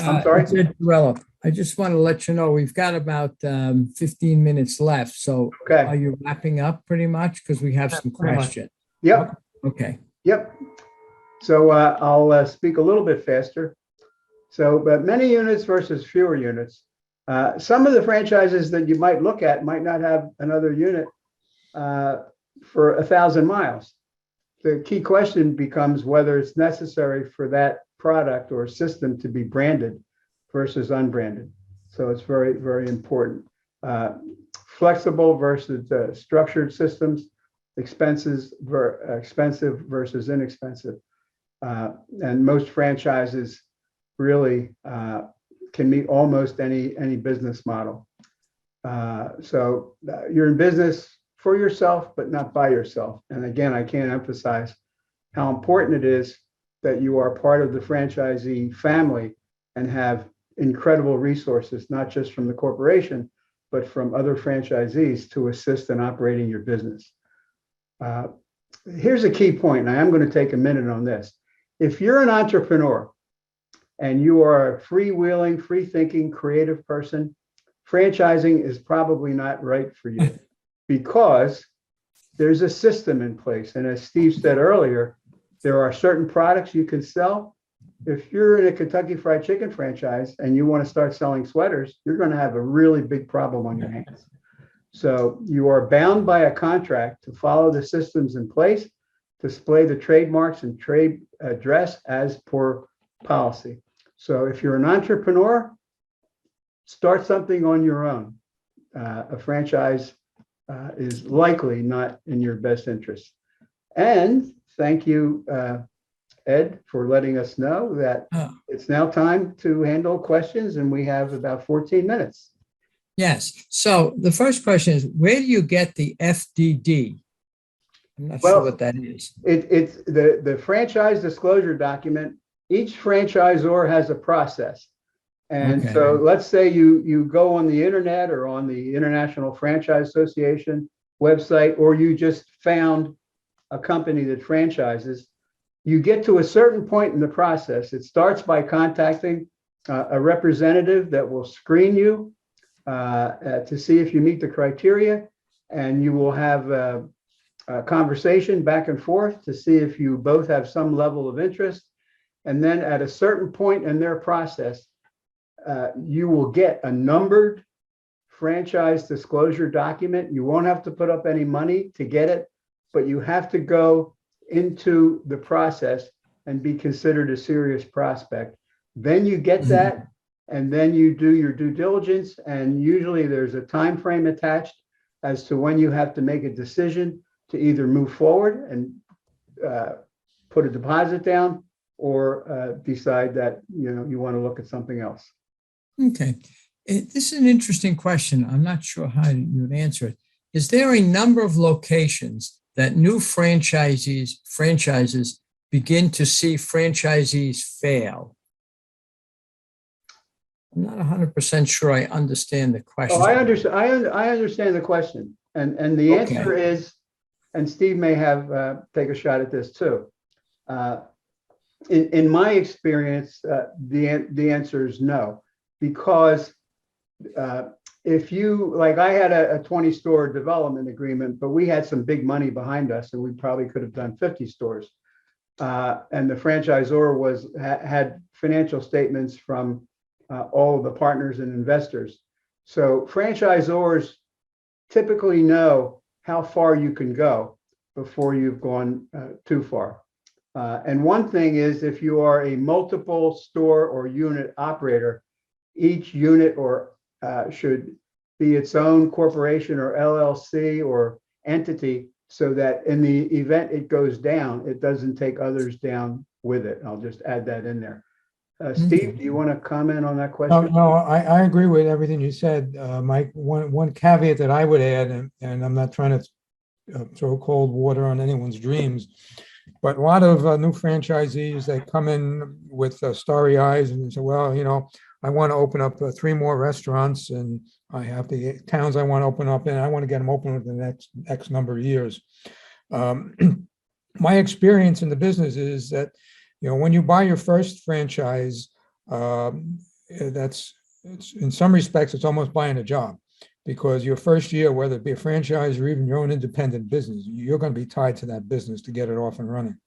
I'm sorry? Mr. Torello, I just want to let you know, we've got about 15 minutes left. So are Okay. you wrapping up pretty much? Because we have some pretty much. questions. Yep. Okay. Yep. So I'll speak a little bit faster. So, but many units versus fewer units. Some of the franchises that you might look at might not have another unit for 1,000 miles. The key question becomes whether it's necessary for that product or system to be branded versus unbranded. So it's very, very important. Flexible versus structured systems, expensive versus inexpensive. And most franchises really can meet almost any business model. So you're in business for yourself, but not by yourself. And again, I can't emphasize how important it is that you are part of the franchisee family and have incredible resources, not just from the corporation, but from other franchisees to assist in operating your business. Here's a key point, and I am going to take a minute on this. If you're an entrepreneur and you are a freewheeling, free-thinking, creative person, franchising is probably not right for you because there's a system in place. And as Steve said earlier, there are certain products you can sell. If you're in a Kentucky Fried Chicken franchise and you want to start selling sweaters, you're going to have a really big problem on your hands. So you are bound by a contract to follow the systems in place, display the trademarks and trade address as per policy. So if you're an entrepreneur, start something on your own. A franchise is likely not in your best interest. And thank you, Ed, for letting us know that it's now time to handle questions, and we have about 14 minutes. Yes. So the first question is, where do you get the FDD? I'm not Well, sure what that is. It's the franchise disclosure document. Each franchisor has a process. And Okay. so let's say you go on the internet or on the International Franchise Association website, or you just found a company that franchises. You get to a certain point in the process. It starts by contacting a representative that will screen you to see if you meet the criteria, and you will have a conversation back and forth to see if you both have some level of interest. And then at a certain point in their process, you will get a numbered franchise disclosure document. You won't have to put up any money to get it, but you have to go into the process and be considered a serious prospect. Then you get that, and then you do your due diligence, and usually there's a time frame attached as to when you have to make a decision to either move forward and put a deposit down, or decide that you want to look at something else. Okay. This is an interesting question. I'm not sure how you would answer it. Is there a number of locations that new franchises begin to see franchisees fail? I'm not 100% sure I understand the question. Oh, I understand the question. And the answer is, and Steve may have take a shot at this too. In my experience, the answer is no, because if you, like, I had a 20-store development agreement, but we had some big money behind us, and we probably could have done 50 stores. And the franchisor had financial statements from all of the partners and investors. So franchisors typically know how far you can go before you've gone too far. And one thing is, if you are a multiple store or unit operator, each unit should be its own corporation or LLC or entity, so that in the event it goes down, it doesn't take others down with it. I'll just add that in there. Steve, do you want to comment on that question? No, I agree with everything you said, Mike. One caveat that I would add, and I'm not trying to throw cold water on anyone's dreams, But a lot of new franchisees, they come in with starry eyes and say, well, I want to open up 3 more restaurants, and I have the towns I want to open up in. I want to get them open within the next X number of years. My experience in the business is that, when you buy your first franchise, it's in some respects, it's almost buying a job, because your first year, whether it be a franchise or even your own independent business, you're going to be tied to that business to get it off and running.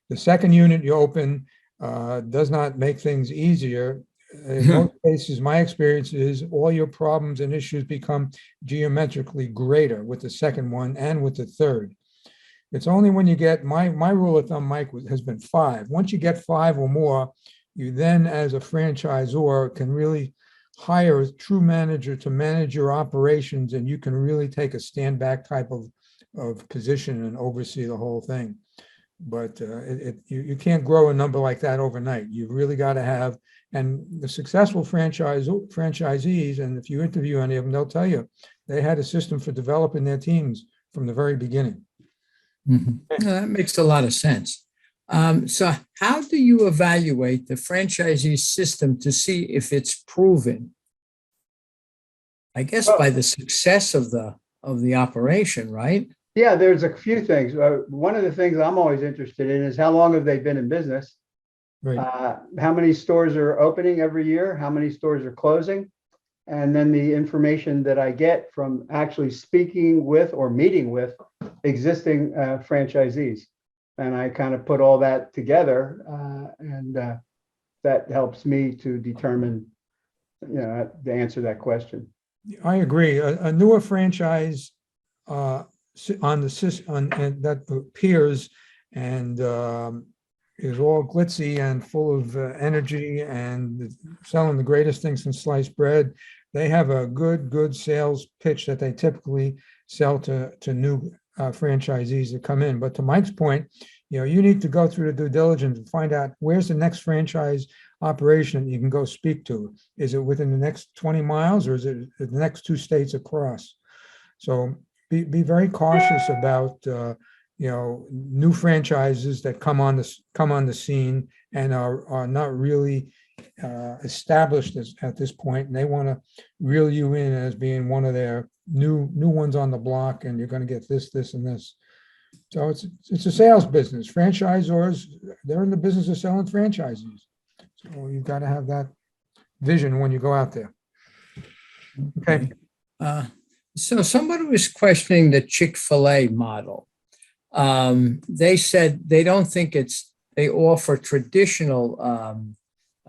The second unit you open does not make things easier. In most cases, my experience is all your problems and issues become geometrically greater with the second one and with the third. It's only when you get, my rule of thumb, Mike, has been 5. Once you get 5 or more, you then, as a franchisor, can really hire a true manager to manage your operations, and you can really take a stand back type of position and oversee the whole thing. But you can't grow a number like that overnight. You've really got to have, and the successful franchisees, and if you interview any of them, they'll tell you they had a system for developing their teams from the very beginning. Mm-hmm. That makes a lot of sense. So how do you evaluate the franchisee system to see if it's proven? I guess by the success of the operation, right? Yeah, there's a few things. One of the things I'm always interested in is how long have they been in business? Right. How many stores are opening every year? How many stores are closing? And then the information that I get from actually speaking with or meeting with existing franchisees. And I kind of put all that together, and that helps me to determine, to answer that question. I agree. A newer franchise on that appears and is all glitzy and full of energy and selling the greatest things since sliced bread. They have a good sales pitch that they typically sell to new franchisees that come in. But to Mike's point, you need to go through the due diligence and find out where's the next franchise operation that you can go speak to. Is it within the next 20 miles or is it the next 2 states across? So be very cautious about new franchises that come on the scene and are not really established at this point, and they want to reel you in as being one of their new ones on the block, and you're going to get this, and this. So it's a sales business. Franchisors, they're in the business of selling franchises. So you've got to have that vision when you go out there. Okay. So somebody was questioning the Chick-Fil-A model. They said they don't think they offer traditional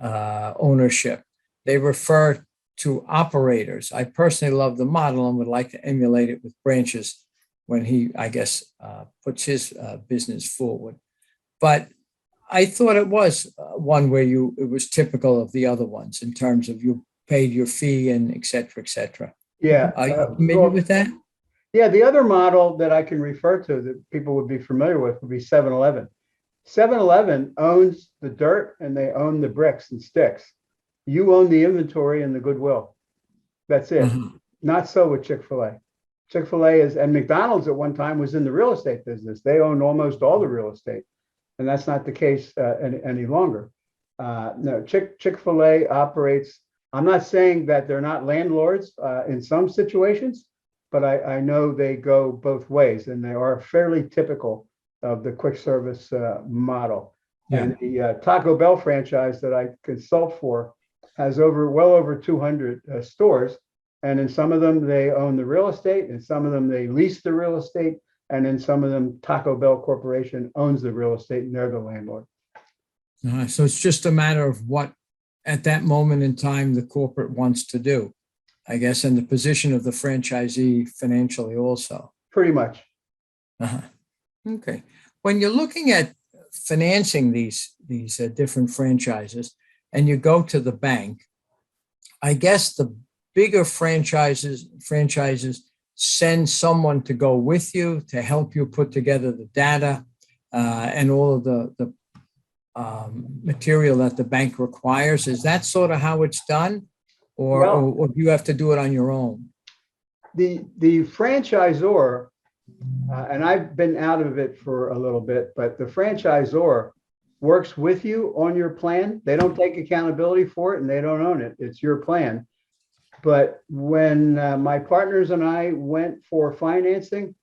ownership. They refer to operators. I personally love the model and would like to emulate it with branches when he, I guess, puts his business forward. But I thought it was one where it was typical of the other ones in terms of you paid your fee and et cetera, et cetera. Yeah. Are you familiar with that? Yeah, the other model that I can refer to that people would be familiar with would be 7-Eleven. 7-Eleven owns the dirt and they own the bricks and sticks. You own the inventory and the goodwill. That's it. Mm-hmm. Not so with Chick-fil-A. Chick-fil-A is, and McDonald's at one time was in the real estate business. They owned almost all the real estate. And that's not the case any longer. No, Chick-fil-A operates. I'm not saying that they're not landlords in some situations, but I know they go both ways, and they are fairly typical of the quick service model. Yeah. And the Taco Bell franchise that I consult for has well over 200 stores. And in some of them, they own the real estate. In some of them, they lease the real estate. And in some of them, Taco Bell Corporation owns the real estate and they're the landlord. So it's just a matter of what, at that moment in time, the corporate wants to do, I guess, and the position of the franchisee financially also. Pretty much. Uh-huh. Okay. When you're looking at financing these different franchises and you go to the bank, I guess the bigger franchises send someone to go with you to help you put together the data and all of the material that the bank requires. Is that sort of how it's done, or do you have to do it on your own? The franchisor and I've been out of it for a little bit, but the franchisor works with you on your plan. They don't take accountability for it and they don't own it. It's your plan. But when my partners and I went for financing,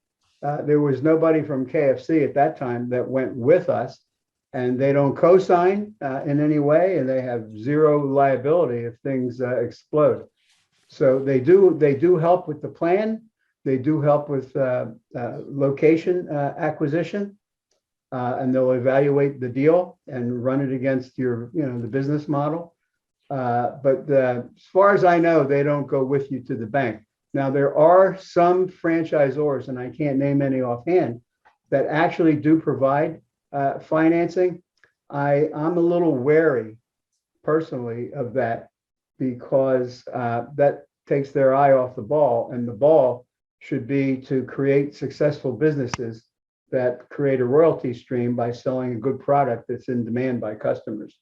there was nobody from KFC at that time that went with us, and they don't co-sign in any way, and they have zero liability if things explode. So they do help with the plan. They do help with location acquisition, and they'll evaluate the deal and run it against your, the business model. But as far as I know, they don't go with you to the bank. Now, there are some franchisors, and I can't name any offhand, that actually do provide financing. I'm a little wary personally of that, because that takes their eye off the ball, and the ball should be to create successful businesses that create a royalty stream by selling a good product that's in demand by customers.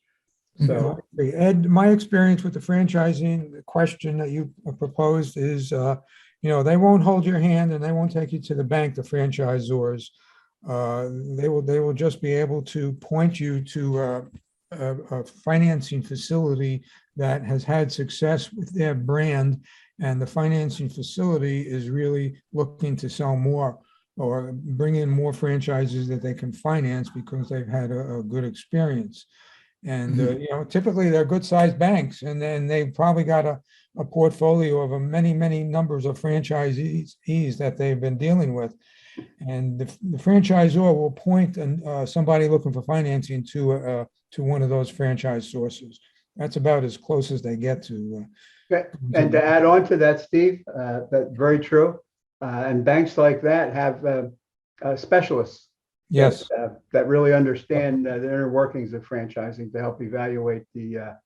So, Ed, my experience with the franchising, the question that you proposed is, they won't hold your hand and they won't take you to the bank, the franchisors. They will just be able to point you to a financing facility that has had success with their brand, and the financing facility is really looking to sell more or bring in more franchises that they can finance because they've had a good experience. And typically they're good-sized banks, and then they've probably got a portfolio of many numbers of franchisees that they've been dealing with. And the franchisor will point somebody looking for financing to one of those franchise sources. That's about as close as they get to. and to add on to that, Steve, that's very true. And banks like that have specialists. Yes. That really understand the inner workings of franchising to help evaluate the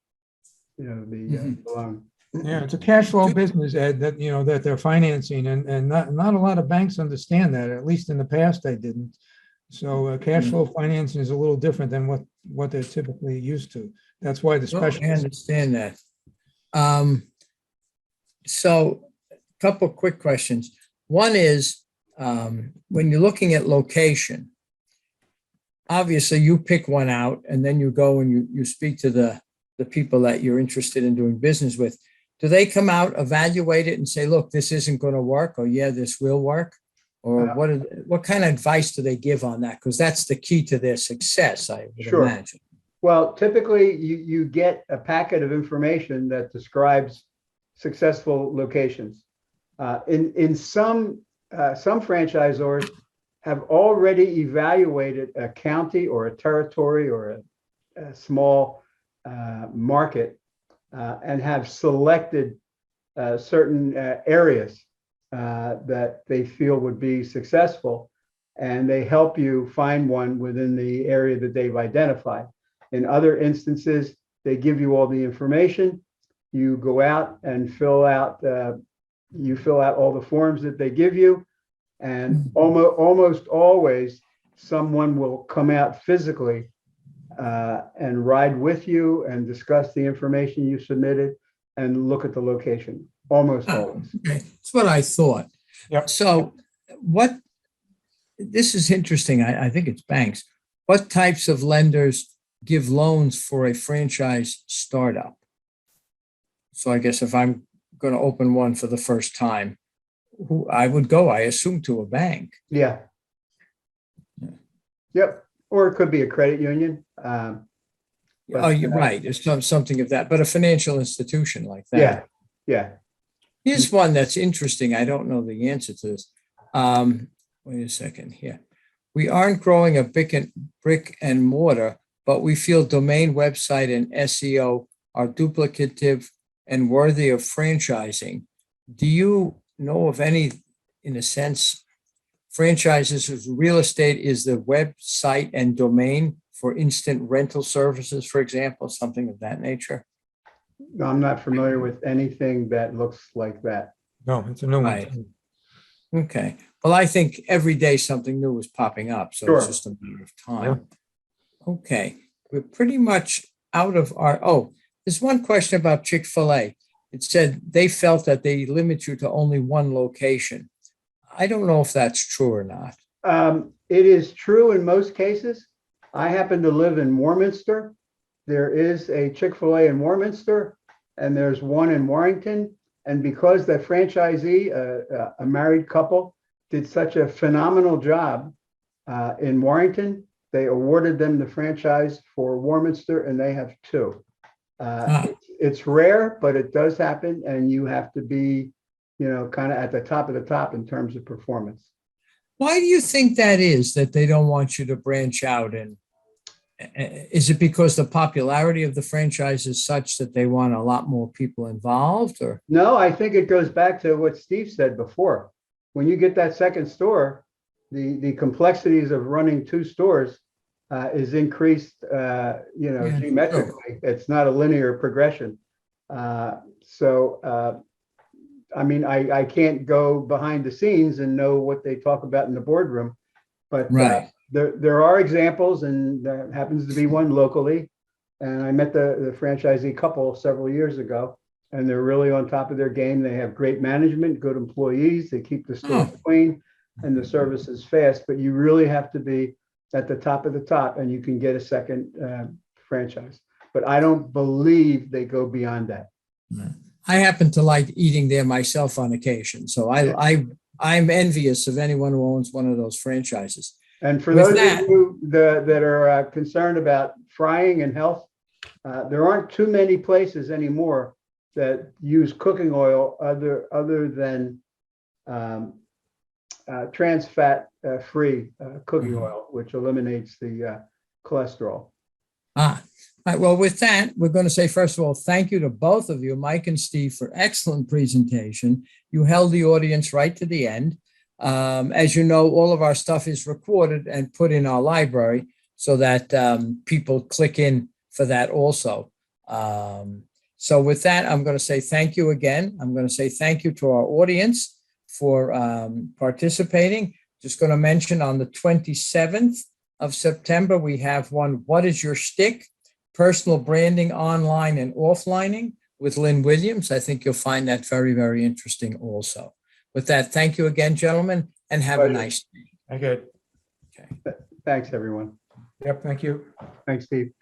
loan. Yeah, it's a cash flow business, Ed, that they're financing, and not a lot of banks understand that. At least in the past, they didn't. So cash flow financing is a little different than what they're typically used to. That's why the special. I understand that. So a couple of quick questions. One is, when you're looking at location, obviously you pick one out and then you go and you speak to the people that you're interested in doing business with. Do they come out, evaluate it and say, look, this isn't going to work, or yeah, this will work? Or what kind of advice do they give on that? Because that's the key to their success, I would imagine. Well, typically you get a packet of information that describes successful locations. In some franchisors have already evaluated a county or a territory or a small market and have selected certain areas that they feel would be successful, and they help you find one within the area that they've identified. In other instances, they give you all the information. You go out and fill out all the forms that they give you, and almost always someone will come out physically and ride with you and discuss the information you submitted and look at the location. Almost always. Okay, that's what I thought. Yep. So this is interesting. I think it's banks. What types of lenders give loans for a franchise startup? So I guess if I'm going to open one for the first time, I would go, I assume, to a bank. Yeah. Yep. Or it could be a credit union. You're right. It's something of that, but a financial institution like that. Yeah. Here's one that's interesting. I don't know the answer to this. Wait a second here. We aren't growing a brick and mortar, but we feel domain, website, and SEO are duplicative and worthy of franchising. Do you know of any, in a sense, franchises whose real estate is the website and domain for instant rental services, for example, something of that nature? No, I'm not familiar with anything that looks like that. No, it's a new Right. one. Okay. Well, I think every day something new is popping up, so it's Sure. just a matter of time. Okay. We're pretty much out of there's one question about Chick-fil-A. It said they felt that they limit you to only one location. I don't know if that's true or not. It is true in most cases. I happen to live in Warminster. There is a Chick-fil-A in Warminster, and there's one in Warrington. And because the franchisee, a married couple, did such a phenomenal job in Warrington, they awarded them the franchise for Warminster, and they have two. It's rare, but it does happen, and you have to be, kind of at the top of the top in terms of performance. Why do you think that is, that they don't want you to branch out? And is it because the popularity of the franchise is such that they want a lot more people involved, or? No, I think it goes back to what Steve said before. When you get that second store, the complexities of running two stores is increased, geometrically. It's not a linear progression. I mean, I can't go behind the scenes and know what they talk about in the boardroom, but Right. There are examples, and there happens to be one locally. And I met the franchisee couple several years ago, and they're really on top of their game. They have great management, good employees. They keep the store clean, and the service is fast. But you really have to be at the top of the top, and you can get a second franchise. But I don't believe they go beyond that. I happen to like eating there myself on occasion, so I'm envious of anyone who owns one of those franchises. And for With those that- of you that are concerned about frying and health, there aren't too many places anymore that use cooking oil other than trans fat free cooking oil, which eliminates the cholesterol. All right, well, with that, we're going to say, first of all, thank you to both of you, Mike and Steve, for excellent presentation. You held the audience right to the end. As you know, all of our stuff is recorded and put in our library so that people click in for that also. So with that, I'm going to say thank you again. I'm going to say thank you to our audience for participating. Just going to mention on the 27th of September, we have one, What is Your Stick? Personal Branding Online and Offlining with Lynn Williams. I think you'll find that very, very interesting also. With that, thank you again, gentlemen, and have a nice day. Okay. Thanks, everyone. Yep, thank you. Thanks, Steve.